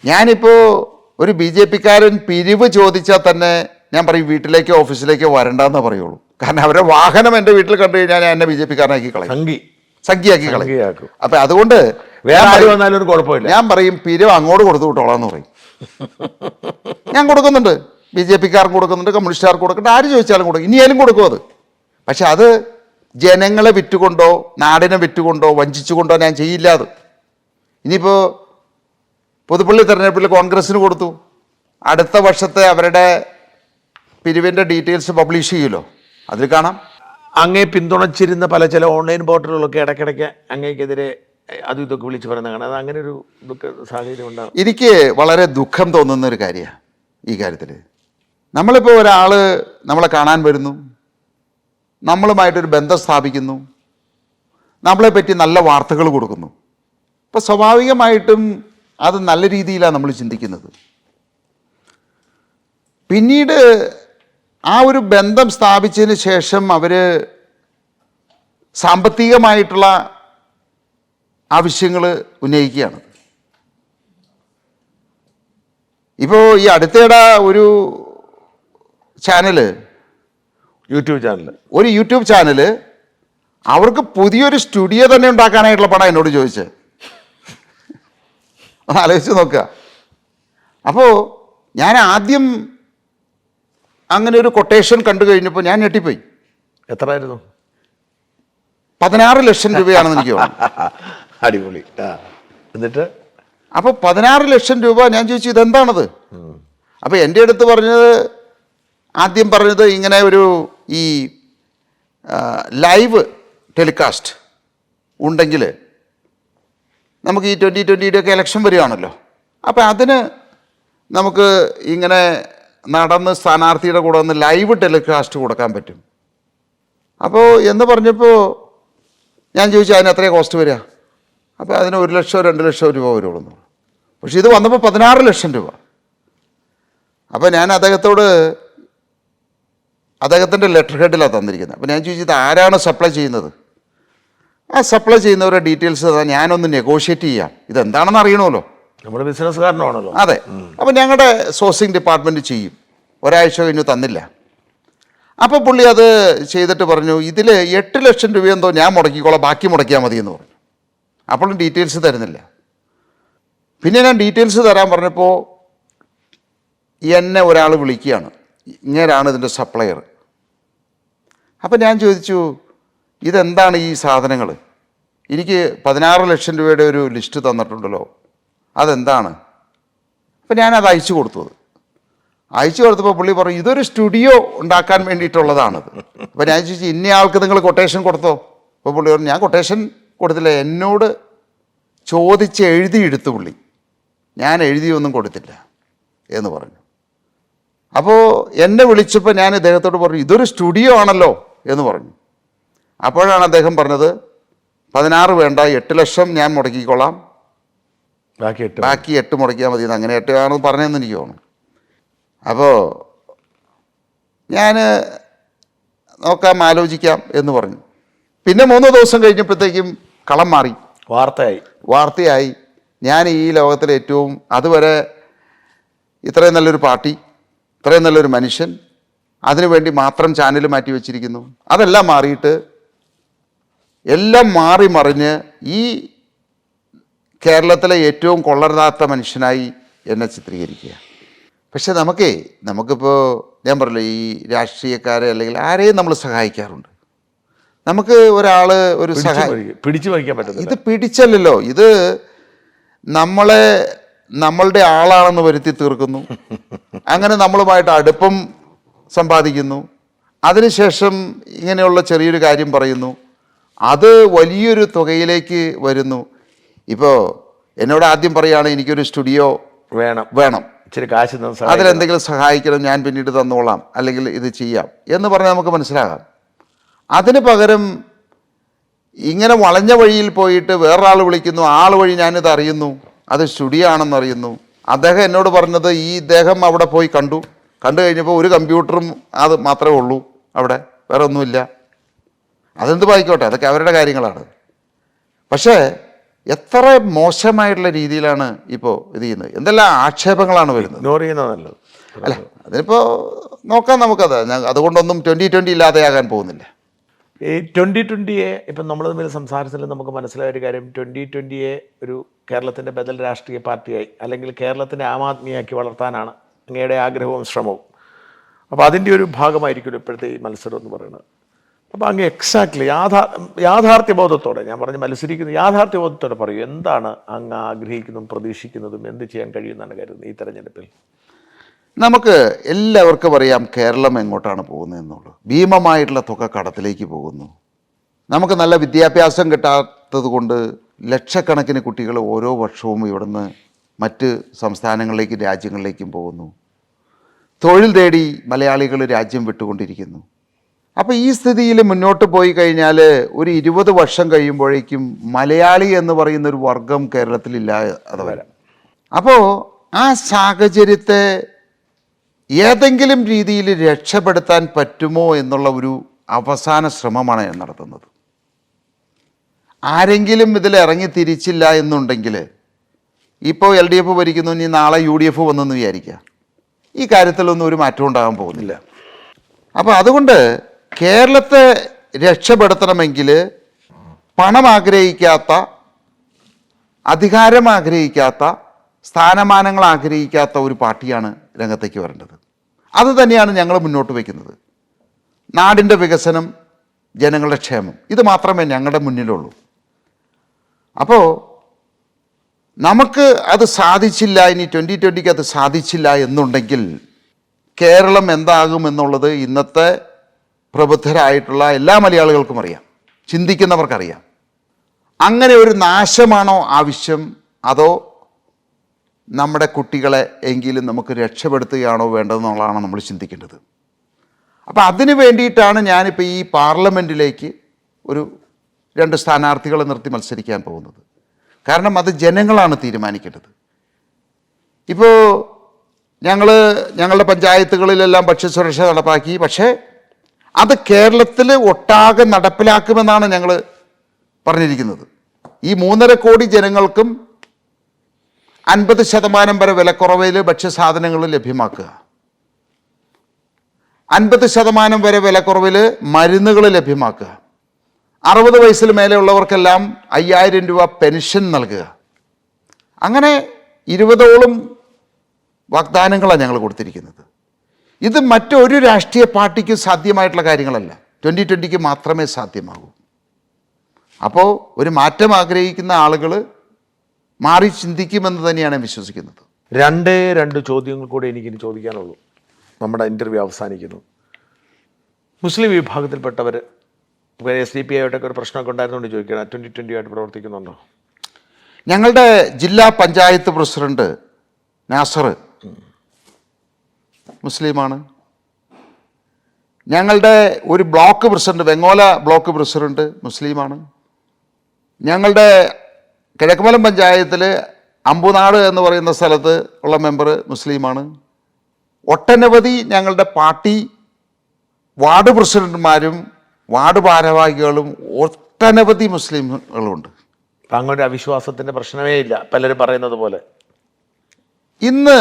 ഞാനിപ്പോൾ ഒരു BJPക്കാരൻ പിരിവ് ചോദിച്ചാൽ തന്നെ ഞാൻ പറയും വീട്ടിലേക്കോ ഓഫീസിലേക്കോ വരണ്ടെന്നേ പറയുള്ളൂ. കാരണം അവരുടെ വാഹനം എൻ്റെ വീട്ടിൽ കണ്ടു കഴിഞ്ഞാൽ ഞാൻ എന്നെ BJPക്കാരനാക്കി കളയും, സംഖ്യയാക്കി കളയും. അപ്പം അതുകൊണ്ട് വേറെ ആര് വന്നാലും ഒരു കുഴപ്പമില്ല. ഞാൻ പറയും പിരിവ് അങ്ങോട്ട് കൊടുത്തു വിട്ടോളാന്ന് പറയും. ഞാൻ കൊടുക്കുന്നുണ്ട്, BJPക്കാർക്ക് കൊടുക്കുന്നുണ്ട്, കമ്മ്യൂണിസ്റ്റുകാർക്ക് കൊടുക്കുന്നുണ്ട്, ആര് ചോദിച്ചാലും കൊടുക്കും, ഇനിയാലും കൊടുക്കും. അത് പക്ഷെ അത് ജനങ്ങളെ വിറ്റുകൊണ്ടോ നാടിനെ വിറ്റുകൊണ്ടോ വഞ്ചിച്ചുകൊണ്ടോ ഞാൻ ചെയ്യില്ല. അത് ഇനിയിപ്പോൾ പുതുപ്പള്ളി തെരഞ്ഞെടുപ്പിൽ കോൺഗ്രസ്സിന് കൊടുത്തു, അടുത്ത വർഷത്തെ അവരുടെ പിരിവിൻ്റെ ഡീറ്റെയിൽസ് പബ്ലിഷ് ചെയ്യുമല്ലോ, അതിൽ കാണാം. അങ്ങേ പിന്തുണച്ചിരുന്ന ചില ഓൺലൈൻ പോർട്ടലുകളൊക്കെ ഇടയ്ക്കിടയ്ക്ക് അങ്ങേക്കെതിരെ അതും ഇതൊക്കെ വിളിച്ച് പറയുന്ന കാണാം. അത് അങ്ങനെ ഒരു സാഹചര്യം ഉണ്ടാകും. എനിക്ക് വളരെ ദുഃഖം തോന്നുന്ന ഒരു കാര്യമാണ് ഈ കാര്യത്തിൽ. നമ്മളിപ്പോൾ ഒരാൾ നമ്മളെ കാണാൻ വരുന്നു, നമ്മളുമായിട്ടൊരു ബന്ധം സ്ഥാപിക്കുന്നു, നമ്മളെപ്പറ്റി നല്ല വാർത്തകൾ കൊടുക്കുന്നു. അപ്പോൾ സ്വാഭാവികമായിട്ടും അത് നല്ല രീതിയിലാണ് നമ്മൾ ചിന്തിക്കുന്നത്. പിന്നീട് ആ ഒരു ബന്ധം സ്ഥാപിച്ചതിന് ശേഷം അവർ സാമ്പത്തികമായിട്ടുള്ള ആവശ്യങ്ങൾ ഉന്നയിക്കുകയാണ്. ഇപ്പോൾ ഈ അടുത്തിടെ ഒരു ചാനല്, യൂട്യൂബ് ചാനല് അവർക്ക് പുതിയൊരു സ്റ്റുഡിയോ തന്നെ ഉണ്ടാക്കാനായിട്ടുള്ള പണം എന്നോട് ചോദിച്ചത്. ആലോചിച്ച് നോക്കുക. അപ്പോൾ ഞാൻ ആദ്യം അങ്ങനെ ഒരു കൊട്ടേഷൻ കണ്ടു കഴിഞ്ഞപ്പോൾ ഞാൻ ഞെട്ടിപ്പോയി. എത്രയായിരുന്നു? 16 ലക്ഷം രൂപയാണെന്ന് എനിക്ക് തോന്നുന്നു. അടിപൊളി. എന്നിട്ട് അപ്പോൾ 16 ലക്ഷം രൂപ. ഞാൻ ചോദിച്ചു ഇതെന്താണത്? അപ്പോൾ എൻ്റെ അടുത്ത് ആദ്യം പറഞ്ഞത് ഇങ്ങനെ ഒരു ഈ ലൈവ് ടെലികാസ്റ്റ് ഉണ്ടെങ്കിൽ നമുക്ക് ഈ 2020യുടെ ഇലക്ഷൻ വരികയാണല്ലോ, അപ്പോൾ അതിന് നമുക്ക് ഇങ്ങനെ നടന്ന് സ്ഥാനാർത്ഥിയുടെ കൂടെ ഒന്ന് ലൈവ് ടെലികാസ്റ്റ് കൊടുക്കാൻ പറ്റും. അപ്പോൾ എന്ന് പറഞ്ഞപ്പോൾ ഞാൻ ചോദിച്ചു അതിന് എത്രയാണ് കോസ്റ്റ് വരിക? അപ്പോൾ അതിന് 1 ലക്ഷമോ 2 ലക്ഷമോ രൂപ വരുള്ളൂ. പക്ഷേ ഇത് വന്നപ്പോൾ 16 ലക്ഷം രൂപ. അപ്പോൾ ഞാൻ അദ്ദേഹത്തിൻ്റെ ലെറ്റർ ഹെഡിലാണ് തന്നിരിക്കുന്നത്. അപ്പോൾ ഞാൻ ചോദിച്ചു ഇത് ആരാണ് സപ്ലൈ ചെയ്യുന്നത്? ആ സപ്ലൈ ചെയ്യുന്നവരുടെ ഡീറ്റെയിൽസ് ഞാനൊന്ന് നെഗോഷിയേറ്റ് ചെയ്യാം, ഇതെന്താണെന്ന് അറിയണമല്ലോ, നമ്മുടെ ബിസിനസ്സുകാരനാണല്ലോ. അതെ. അപ്പോൾ ഞങ്ങളുടെ സോഴ്സിംഗ് ഡിപ്പാർട്ട്മെൻറ്റ് ചെയ്യും. ഒരാഴ്ച കഴിഞ്ഞു തന്നില്ല. അപ്പോൾ പുള്ളി അത് ചെയ്തിട്ട് പറഞ്ഞു ഇതിൽ 8 ലക്ഷം രൂപ എന്തോ ഞാൻ മുടക്കിക്കോളാം, ബാക്കി മുടക്കിയാൽ മതി എന്ന് പറഞ്ഞു. അപ്പോഴും ഡീറ്റെയിൽസ് തരുന്നില്ല. പിന്നെ ഞാൻ ഡീറ്റെയിൽസ് തരാൻ പറഞ്ഞപ്പോൾ എന്നെ ഒരാൾ വിളിക്കുകയാണ്, ഇങ്ങനെയാണ് ഇതിൻ്റെ സപ്ലയർ. അപ്പം ഞാൻ ചോദിച്ചു ഇതെന്താണ് ഈ സാധനങ്ങൾ? എനിക്ക് 16 ലക്ഷം രൂപയുടെ ഒരു ലിസ്റ്റ് തന്നിട്ടുണ്ടല്ലോ, അതെന്താണ്? അപ്പം ഞാനത് അയച്ചു കൊടുത്തത്. അയച്ചു കൊടുത്തപ്പോൾ പുള്ളി പറഞ്ഞു ഇതൊരു സ്റ്റുഡിയോ ഉണ്ടാക്കാൻ വേണ്ടിയിട്ടുള്ളതാണത്. അപ്പോൾ ഞാൻ ചോദിച്ചു ഇന്ന ആൾക്ക് നിങ്ങൾ കൊട്ടേഷൻ കൊടുത്തോ? അപ്പോൾ പുള്ളി പറഞ്ഞു ഞാൻ കൊട്ടേഷൻ കൊടുത്തില്ല, എന്നോട് ചോദിച്ച് എഴുതിയെടുത്തു പുള്ളി, ഞാൻ എഴുതിയൊന്നും കൊടുത്തില്ല എന്ന് പറഞ്ഞു. അപ്പോൾ എന്നെ വിളിച്ചപ്പോൾ ഞാൻ ഇദ്ദേഹത്തോട് പറഞ്ഞു ഇതൊരു സ്റ്റുഡിയോ ആണല്ലോ എന്ന് പറഞ്ഞു. അപ്പോഴാണ് അദ്ദേഹം പറഞ്ഞത് 16 വേണ്ട, 8 ലക്ഷം ഞാൻ മുടക്കിക്കോളാം, ബാക്കി 8 മുടക്കിയാൽ മതി. അങ്ങനെ 8 ആണെന്ന് പറഞ്ഞതെന്ന് എനിക്ക് തോന്നുന്നു. അപ്പോൾ ഞാൻ നോക്കാം, ആലോചിക്കാം എന്ന് പറഞ്ഞു. പിന്നെ 3 ദിവസം കഴിഞ്ഞപ്പോഴത്തേക്കും കളം മാറി, വാർത്തയായി. ഞാൻ ഈ ലോകത്തിലെ ഏറ്റവും അതുവരെ ഇത്രയും നല്ലൊരു പാർട്ടി, ഇത്രയും നല്ലൊരു മനുഷ്യൻ, അതിനുവേണ്ടി മാത്രം ചാനൽ മാറ്റി വെച്ചിരിക്കുന്നു. അതെല്ലാം മാറിയിട്ട് എല്ലാം മാറി മറിഞ്ഞ് ഈ കേരളത്തിലെ ഏറ്റവും കൊള്ളരുതാത്ത മനുഷ്യനായി എന്നെ ചിത്രീകരിക്കുക. പക്ഷെ നമുക്കിപ്പോൾ ഞാൻ പറഞ്ഞില്ല, ഈ രാഷ്ട്രീയക്കാരെ അല്ലെങ്കിൽ ആരെയും നമ്മൾ സഹായിക്കാറുണ്ട്. നമുക്ക് ഒരാൾ ഒരു പിടിച്ചു വയ്ക്കാൻ പറ്റും. ഇത് പിടിച്ചല്ലോ, ഇത് നമ്മളുടെ ആളാണെന്ന് വരുത്തി തീർക്കുന്നു. അങ്ങനെ നമ്മളുമായിട്ട് അടുപ്പം സമ്പാദിക്കുന്നു. അതിനുശേഷം ഇങ്ങനെയുള്ള ചെറിയൊരു കാര്യം പറയുന്നു, അത് വലിയൊരു തുകയിലേക്ക് വരുന്നു. ഇപ്പോൾ എന്നോട് ആദ്യം പറയുകയാണ് എനിക്കൊരു സ്റ്റുഡിയോ വേണം, ഇച്ചിരി കാശ് അതിലെന്തെങ്കിലും സഹായിക്കണം, ഞാൻ പിന്നീട് തന്നോളാം, അല്ലെങ്കിൽ ഇത് ചെയ്യാം എന്ന് പറഞ്ഞാൽ നമുക്ക് മനസ്സിലാകാം. അതിന് പകരം ഇങ്ങനെ വളഞ്ഞ വഴിയിൽ പോയിട്ട് വേറൊരാൾ വിളിക്കുന്നു, ആൾ വഴി ഞാനിത് അറിയുന്നു, അത് സ്റ്റുഡിയോ ആണെന്നറിയുന്നു. അദ്ദേഹം എന്നോട് പറഞ്ഞത് ഇദ്ദേഹം അവിടെ പോയി കണ്ടു കഴിഞ്ഞപ്പോൾ ഒരു കമ്പ്യൂട്ടറും അത് മാത്രമേ ഉള്ളൂ അവിടെ, വേറെ ഒന്നുമില്ല. അതെന്ത് വായിക്കോട്ടെ, അതൊക്കെ അവരുടെ കാര്യങ്ങളാണ്. പക്ഷേ എത്ര മോശമായിട്ടുള്ള രീതിയിലാണ് ഇപ്പോൾ ഇത് ചെയ്യുന്നത്, എന്തെല്ലാം ആക്ഷേപങ്ങളാണ് വരുന്നത്. അല്ല അതിനിപ്പോൾ നോക്കാം നമുക്കത്, അതുകൊണ്ടൊന്നും 2020 ഇല്ലാതെയാകാൻ പോകുന്നില്ല. ഈ 2020-യെ ഇപ്പം നമ്മൾ തമ്മിൽ സംസാരത്തിൽ നമുക്ക് മനസ്സിലായ ഒരു കാര്യം, 2020-യെ ഒരു കേരളത്തിൻ്റെ ബദൽ രാഷ്ട്രീയ പാർട്ടിയായി അല്ലെങ്കിൽ കേരളത്തിൻ്റെ ആം ആദ്മിയാക്കി വളർത്താനാണ് അങ്ങയുടെ ആഗ്രഹവും ശ്രമവും. അപ്പോൾ അതിൻ്റെ ഒരു ഭാഗമായിരിക്കും ഇപ്പോഴത്തെ ഈ മത്സരം എന്ന് പറയുന്നത്. അപ്പോൾ അങ്ങ് എക്സാക്ട്ലി യാഥാർത്ഥ്യബോധത്തോടെ, ഞാൻ പറഞ്ഞ് മത്സരിക്കുന്ന യാഥാർത്ഥ്യബോധത്തോടെ പറയൂ, എന്താണ് അങ്ങ് ആഗ്രഹിക്കുന്നതും പ്രതീക്ഷിക്കുന്നതും എന്ത് ചെയ്യാൻ കഴിയുമെന്നാണ് കരുതുന്നത് ഈ തെരഞ്ഞെടുപ്പിൽ? നമുക്ക് എല്ലാവർക്കും അറിയാം കേരളം എങ്ങോട്ടാണ് പോകുന്നതെന്നുള്ളത്. ഭീമമായിട്ടുള്ള തുക കടത്തിലേക്ക് പോകുന്നു. നമുക്ക് നല്ല വിദ്യാഭ്യാസം കിട്ടാത്തത് കൊണ്ട് ലക്ഷക്കണക്കിന് കുട്ടികൾ ഓരോ വർഷവും ഇവിടുന്ന് മറ്റ് സംസ്ഥാനങ്ങളിലേക്കും രാജ്യങ്ങളിലേക്കും പോകുന്നു. തൊഴിൽ തേടി മലയാളികൾ രാജ്യം വിട്ടുകൊണ്ടിരിക്കുന്നു. അപ്പോൾ ഈ സ്ഥിതിയിൽ മുന്നോട്ട് പോയി കഴിഞ്ഞാൽ ഒരു 20 വർഷം കഴിയുമ്പോഴേക്കും മലയാളി എന്ന് പറയുന്നൊരു വർഗം കേരളത്തിലില്ലാതെ വരാം. അപ്പോൾ ആ സാഹചര്യത്തെ ഏതെങ്കിലും രീതിയിൽ രക്ഷപ്പെടുത്താൻ പറ്റുമോ എന്നുള്ള ഒരു അവസാന ശ്രമമാണ് ഞാൻ നടത്തുന്നത്. ആരെങ്കിലും ഇതിൽ ഇറങ്ങി തിരിച്ചില്ല എന്നുണ്ടെങ്കിൽ, ഇപ്പോൾ LDF ഭരിക്കുന്നു, ഇനി നാളെ UDF വന്നെന്ന് വിചാരിക്കുക, ഈ കാര്യത്തിലൊന്നും ഒരു മാറ്റം ഉണ്ടാകാൻ പോകുന്നില്ല. അപ്പോൾ അതുകൊണ്ട് കേരളത്തെ രക്ഷപ്പെടുത്തണമെങ്കിൽ പണം ആഗ്രഹിക്കാത്ത, അധികാരം ആഗ്രഹിക്കാത്ത, സ്ഥാനമാനങ്ങൾ ആഗ്രഹിക്കാത്ത ഒരു പാർട്ടിയാണ് രംഗത്തേക്ക് വരേണ്ടത്. അത് തന്നെയാണ് ഞങ്ങൾ മുന്നോട്ട് വയ്ക്കുന്നത്. നാടിൻ്റെ വികസനം, ജനങ്ങളുടെ ക്ഷേമം, ഇത് മാത്രമേ ഞങ്ങളുടെ മുന്നിലുള്ളൂ. അപ്പോൾ നമുക്ക് അത് സാധിച്ചില്ല, ഇനി 2020-ക്ക് അത് സാധിച്ചില്ല എന്നുണ്ടെങ്കിൽ കേരളം എന്താകും എന്നുള്ളത് ഇന്നത്തെ പ്രബുദ്ധരായിട്ടുള്ള എല്ലാ മലയാളികൾക്കും അറിയാം, ചിന്തിക്കുന്നവർക്കറിയാം. അങ്ങനെ ഒരു നാശമാണോ ആവശ്യം, അതോ നമ്മുടെ കുട്ടികളെ എങ്കിലും നമുക്ക് രക്ഷപ്പെടുത്തുകയാണോ വേണ്ടതെന്നുള്ളതാണ് നമ്മൾ ചിന്തിക്കേണ്ടത്. അപ്പോൾ അതിന് വേണ്ടിയിട്ടാണ് ഞാനിപ്പോൾ ഈ പാർലമെൻറ്റിലേക്ക് ഒരു 2 സ്ഥാനാർത്ഥികളെ നിർത്തി മത്സരിക്കാൻ പോകുന്നത്. കാരണം അത് ജനങ്ങളാണ് തീരുമാനിക്കേണ്ടത്. ഇപ്പോൾ ഞങ്ങളുടെ പഞ്ചായത്തുകളിലെല്ലാം ഭക്ഷ്യസുരക്ഷ നടപ്പാക്കി, പക്ഷേ അത് കേരളത്തിൽ ഒട്ടാകെ നടപ്പിലാക്കുമെന്നാണ് ഞങ്ങൾ പറഞ്ഞിരിക്കുന്നത്. ഈ 3.5 കോടി ജനങ്ങൾക്കും 50% വരെ വിലക്കുറവിൽ ഭക്ഷ്യസാധനങ്ങൾ ലഭ്യമാക്കുക, 50% വരെ വിലക്കുറവിൽ മരുന്നുകൾ ലഭ്യമാക്കുക, 60 വയസ്സിൽ മേലെയുള്ളവർക്കെല്ലാം 5000 രൂപ പെൻഷൻ നൽകുക. അങ്ങനെ 20ഓളം വാഗ്ദാനങ്ങളാണ് ഞങ്ങൾ കൊടുത്തിരിക്കുന്നത്. ഇത് മറ്റൊരു രാഷ്ട്രീയ പാർട്ടിക്കും സാധ്യമായിട്ടുള്ള കാര്യങ്ങളല്ല, 2020-ക്ക് മാത്രമേ സാധ്യമാകൂ. അപ്പോൾ ഒരു മാറ്റം ആഗ്രഹിക്കുന്ന ആളുകൾ മാറി ചിന്തിക്കുമെന്ന് തന്നെയാണ് വിശ്വസിക്കുന്നത്. 2 ചോദ്യങ്ങൾ കൂടെ എനിക്കിനി ചോദിക്കാനുള്ളൂ. നമ്മുടെ ഇൻ്റർവ്യൂ അവസാനിക്കുന്നു. മുസ്ലിം വിഭാഗത്തിൽപ്പെട്ടവർ SDP ആയിട്ടൊക്കെ ഒരു പ്രശ്നമൊക്കെ ഉണ്ടായിരുന്നുകൊണ്ട് ചോദിക്കണം, 2020 ആയിട്ട് പ്രവർത്തിക്കുന്നുണ്ടോ? ഞങ്ങളുടെ ജില്ലാ പഞ്ചായത്ത് പ്രസിഡന്റ് നാസർ മുസ്ലിമാണ്. ഞങ്ങളുടെ ഒരു block president, Vengola block president മുസ്ലിമാണ്. ഞങ്ങളുടെ കിഴക്കുമലം പഞ്ചായത്തിൽ അമ്പുനാട് എന്ന് പറയുന്ന സ്ഥലത്ത് ഉള്ള മെമ്പർ മുസ്ലിമാണ്. ഒട്ടനവധി ഞങ്ങളുടെ പാർട്ടി വാർഡ് പ്രസിഡന്റുമാരും വാർഡ് ഭാരവാഹികളും ഒട്ടനവധി മുസ്ലിങ്ങളുണ്ട്. അപ്പം അങ്ങനെ ഒരു അവിശ്വാസത്തിൻ്റെ പ്രശ്നമേ ഇല്ല, പലരും പറയുന്നത് പോലെ. ഇന്ന്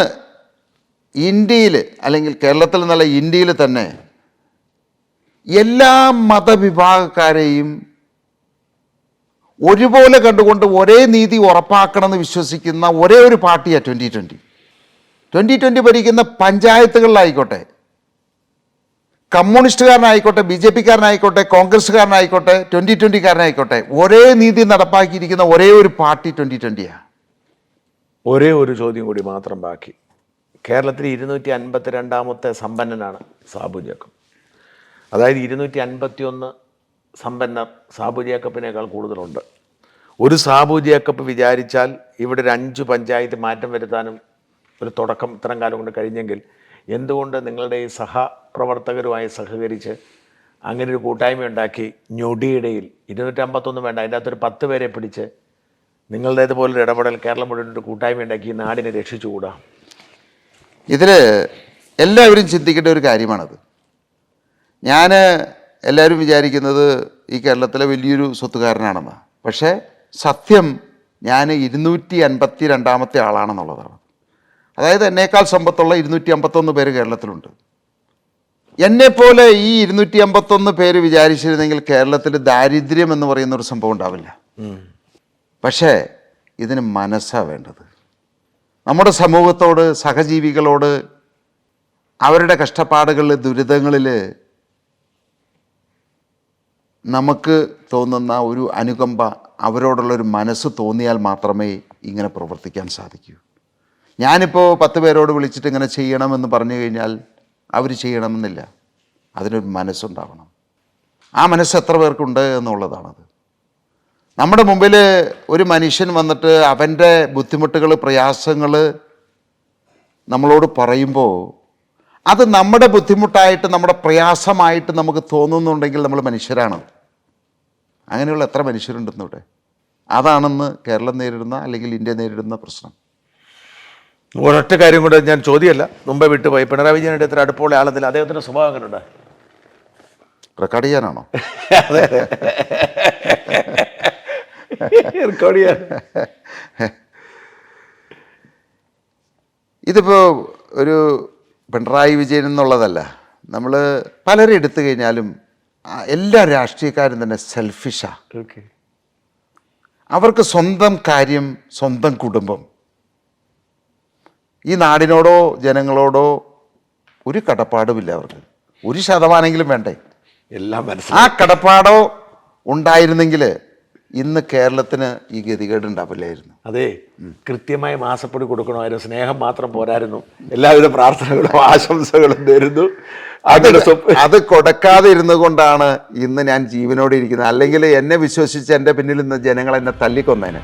ഇന്ത്യയിൽ അല്ലെങ്കിൽ കേരളത്തിൽ നിന്നുള്ള ഇന്ത്യയിൽ തന്നെ എല്ലാ മതവിഭാഗക്കാരെയും ഒരുപോലെ കണ്ടുകൊണ്ട് ഒരേ നീതി ഉറപ്പാക്കണമെന്ന് വിശ്വസിക്കുന്ന ഒരേ ഒരു പാർട്ടിയാണ് 2020 ഭരിക്കുന്ന പഞ്ചായത്തുകളിലായിക്കോട്ടെ, കമ്മ്യൂണിസ്റ്റുകാരനായിക്കോട്ടെ, BJP-കാരനായിക്കോട്ടെ, കോൺഗ്രസ്സുകാരനായിക്കോട്ടെ, 2020-കാരനായിക്കോട്ടെ, ഒരേ നീതി നടപ്പാക്കിയിരിക്കുന്ന ഒരേ ഒരു പാർട്ടി 2020ആണ്. ഒരേ ഒരു ചോദ്യം കൂടി മാത്രം ബാക്കി. കേരളത്തിൽ 252ാമത്തെ സമ്പന്നനാണ് സാബു ജേക്കബ്. അതായത് 251 സമ്പന്നർ സാബു ജേക്കബിനേക്കാൾ കൂടുതലുണ്ട്. ഒരു സാബു ജേക്കബ് വിചാരിച്ചാൽ ഇവിടെ ഒരു 5 പഞ്ചായത്ത് മാറ്റം വരുത്താനും ഒരു തുടക്കം ഇത്രയും കാലം കൊണ്ട് കഴിഞ്ഞെങ്കിൽ എന്തുകൊണ്ട് നിങ്ങളുടെ ഈ സഹപ്രവർത്തകരുമായി സഹകരിച്ച് അങ്ങനെ ഒരു കൂട്ടായ്മ ഉണ്ടാക്കി ഞൊടിയിടയിൽ 251 വേണ്ട, അതിൻ്റെ അകത്തൊരു 10 പേരെ പിടിച്ച് നിങ്ങളുടേതുപോലൊരു ഇടപെടൽ കേരളം മുഴുവൻ ഒരു കൂട്ടായ്മ ഉണ്ടാക്കി ഈ നാടിനെ രക്ഷിച്ചുകൂടാ? ഇതിൽ എല്ലാവരും ചിന്തിക്കേണ്ട ഒരു കാര്യമാണത്. എല്ലാവരും വിചാരിക്കുന്നത് ഈ കേരളത്തിലെ വലിയൊരു സ്വത്തുകാരനാണെന്ന്. പക്ഷേ സത്യം ഞാൻ 252ാമത്തെ ആളാണെന്നുള്ളതാണ്. അതായത് എന്നേക്കാൾ സമ്പത്തുള്ള 251 പേര് കേരളത്തിലുണ്ട്. എന്നെപ്പോലെ ഈ 251 പേര് വിചാരിച്ചിരുന്നെങ്കിൽ കേരളത്തിൽ ദാരിദ്ര്യം എന്ന് പറയുന്നൊരു സംഭവം ഉണ്ടാവില്ല. പക്ഷേ ഇതിന് മനസ്സാണ് വേണ്ടത്. നമ്മുടെ സമൂഹത്തോട്, സഹജീവികളോട്, അവരുടെ കഷ്ടപ്പാടുകളിൽ, ദുരിതങ്ങളിൽ നമുക്ക് തോന്നുന്ന ഒരു അനുകമ്പ, അവരോടുള്ളൊരു മനസ്സ് തോന്നിയാൽ മാത്രമേ ഇങ്ങനെ പ്രവർത്തിക്കാൻ സാധിക്കൂ. ഞാനിപ്പോൾ 10 പേരോട് വിളിച്ചിട്ട് ഇങ്ങനെ ചെയ്യണമെന്ന് പറഞ്ഞു കഴിഞ്ഞാൽ അവർ ചെയ്യണമെന്നില്ല. അതിനൊരു മനസ്സുണ്ടാവണം. ആ മനസ്സ് എത്ര പേർക്കുണ്ട് എന്നുള്ളതാണത്. നമ്മുടെ മുമ്പിൽ ഒരു മനുഷ്യൻ വന്നിട്ട് അവൻ്റെ ബുദ്ധിമുട്ടുകൾ, പ്രയാസങ്ങൾ നമ്മളോട് പറയുമ്പോൾ അത് നമ്മുടെ ബുദ്ധിമുട്ടായിട്ട്, നമ്മുടെ പ്രയാസമായിട്ട് നമുക്ക് തോന്നുന്നുണ്ടെങ്കിൽ നമ്മൾ മനുഷ്യരാണ്. അങ്ങനെയുള്ള എത്ര മനുഷ്യരുണ്ടെന്നിവിടെ? അതാണെന്ന് കേരളം നേരിടുന്ന, അല്ലെങ്കിൽ ഇന്ത്യ നേരിടുന്ന പ്രശ്നം. ഒരൊറ്റ കാര്യം കൂടെ ഞാൻ ചോദ്യമല്ല, മുമ്പേ വിട്ടുപോയി. പിണറായി വിജയനുടെ എത്ര അടുപ്പമുള്ള ആളതിൽ അദ്ദേഹത്തിൻ്റെ സ്വഭാവം അങ്ങനെ ഉണ്ട്? റെക്കോർഡ് ചെയ്യാനാണോ? അതെ, റെക്കോർഡ് ചെയ്യാൻ. ഇതിപ്പോൾ ഒരു പിണറായി വിജയൻ എന്നുള്ളതല്ല. നമ്മൾ പലരും എടുത്തു കഴിഞ്ഞാലും എല്ലാ രാഷ്ട്രീയക്കാരും തന്നെ സെൽഫിഷാണ്. ഓക്കെ, അവർക്ക് സ്വന്തം കാര്യം, സ്വന്തം കുടുംബം, ഈ നാടിനോടോ ജനങ്ങളോടോ ഒരു കടപ്പാടുമില്ല അവർക്ക്. 1% വേണ്ടേ? എല്ലാം ആ മനസ്സിലായി. കടപ്പാടോ ഉണ്ടായിരുന്നെങ്കിൽ ഇന്ന് കേരളത്തിന് ഈ ഗതികേട് ഉണ്ടാവില്ലായിരുന്നു. അതെ, കൃത്യമായി മാസപ്പടി കൊടുക്കണമായിരുന്നു. സ്നേഹം മാത്രം പോരായിരുന്നു. എല്ലാവിധ പ്രാർത്ഥനകളും ആശംസകളും നേരുന്നു. അത് കൊടുക്കാതെ ഇരുന്നു കൊണ്ടാണ് ഇന്ന് ഞാൻ ജീവനോടെ ഇരിക്കുന്നത്. അല്ലെങ്കിൽ എന്നെ വിശ്വസിച്ച് എൻ്റെ പിന്നിൽ നിന്ന് ജനങ്ങൾ എന്നെ തല്ലിക്കൊന്നേനെ.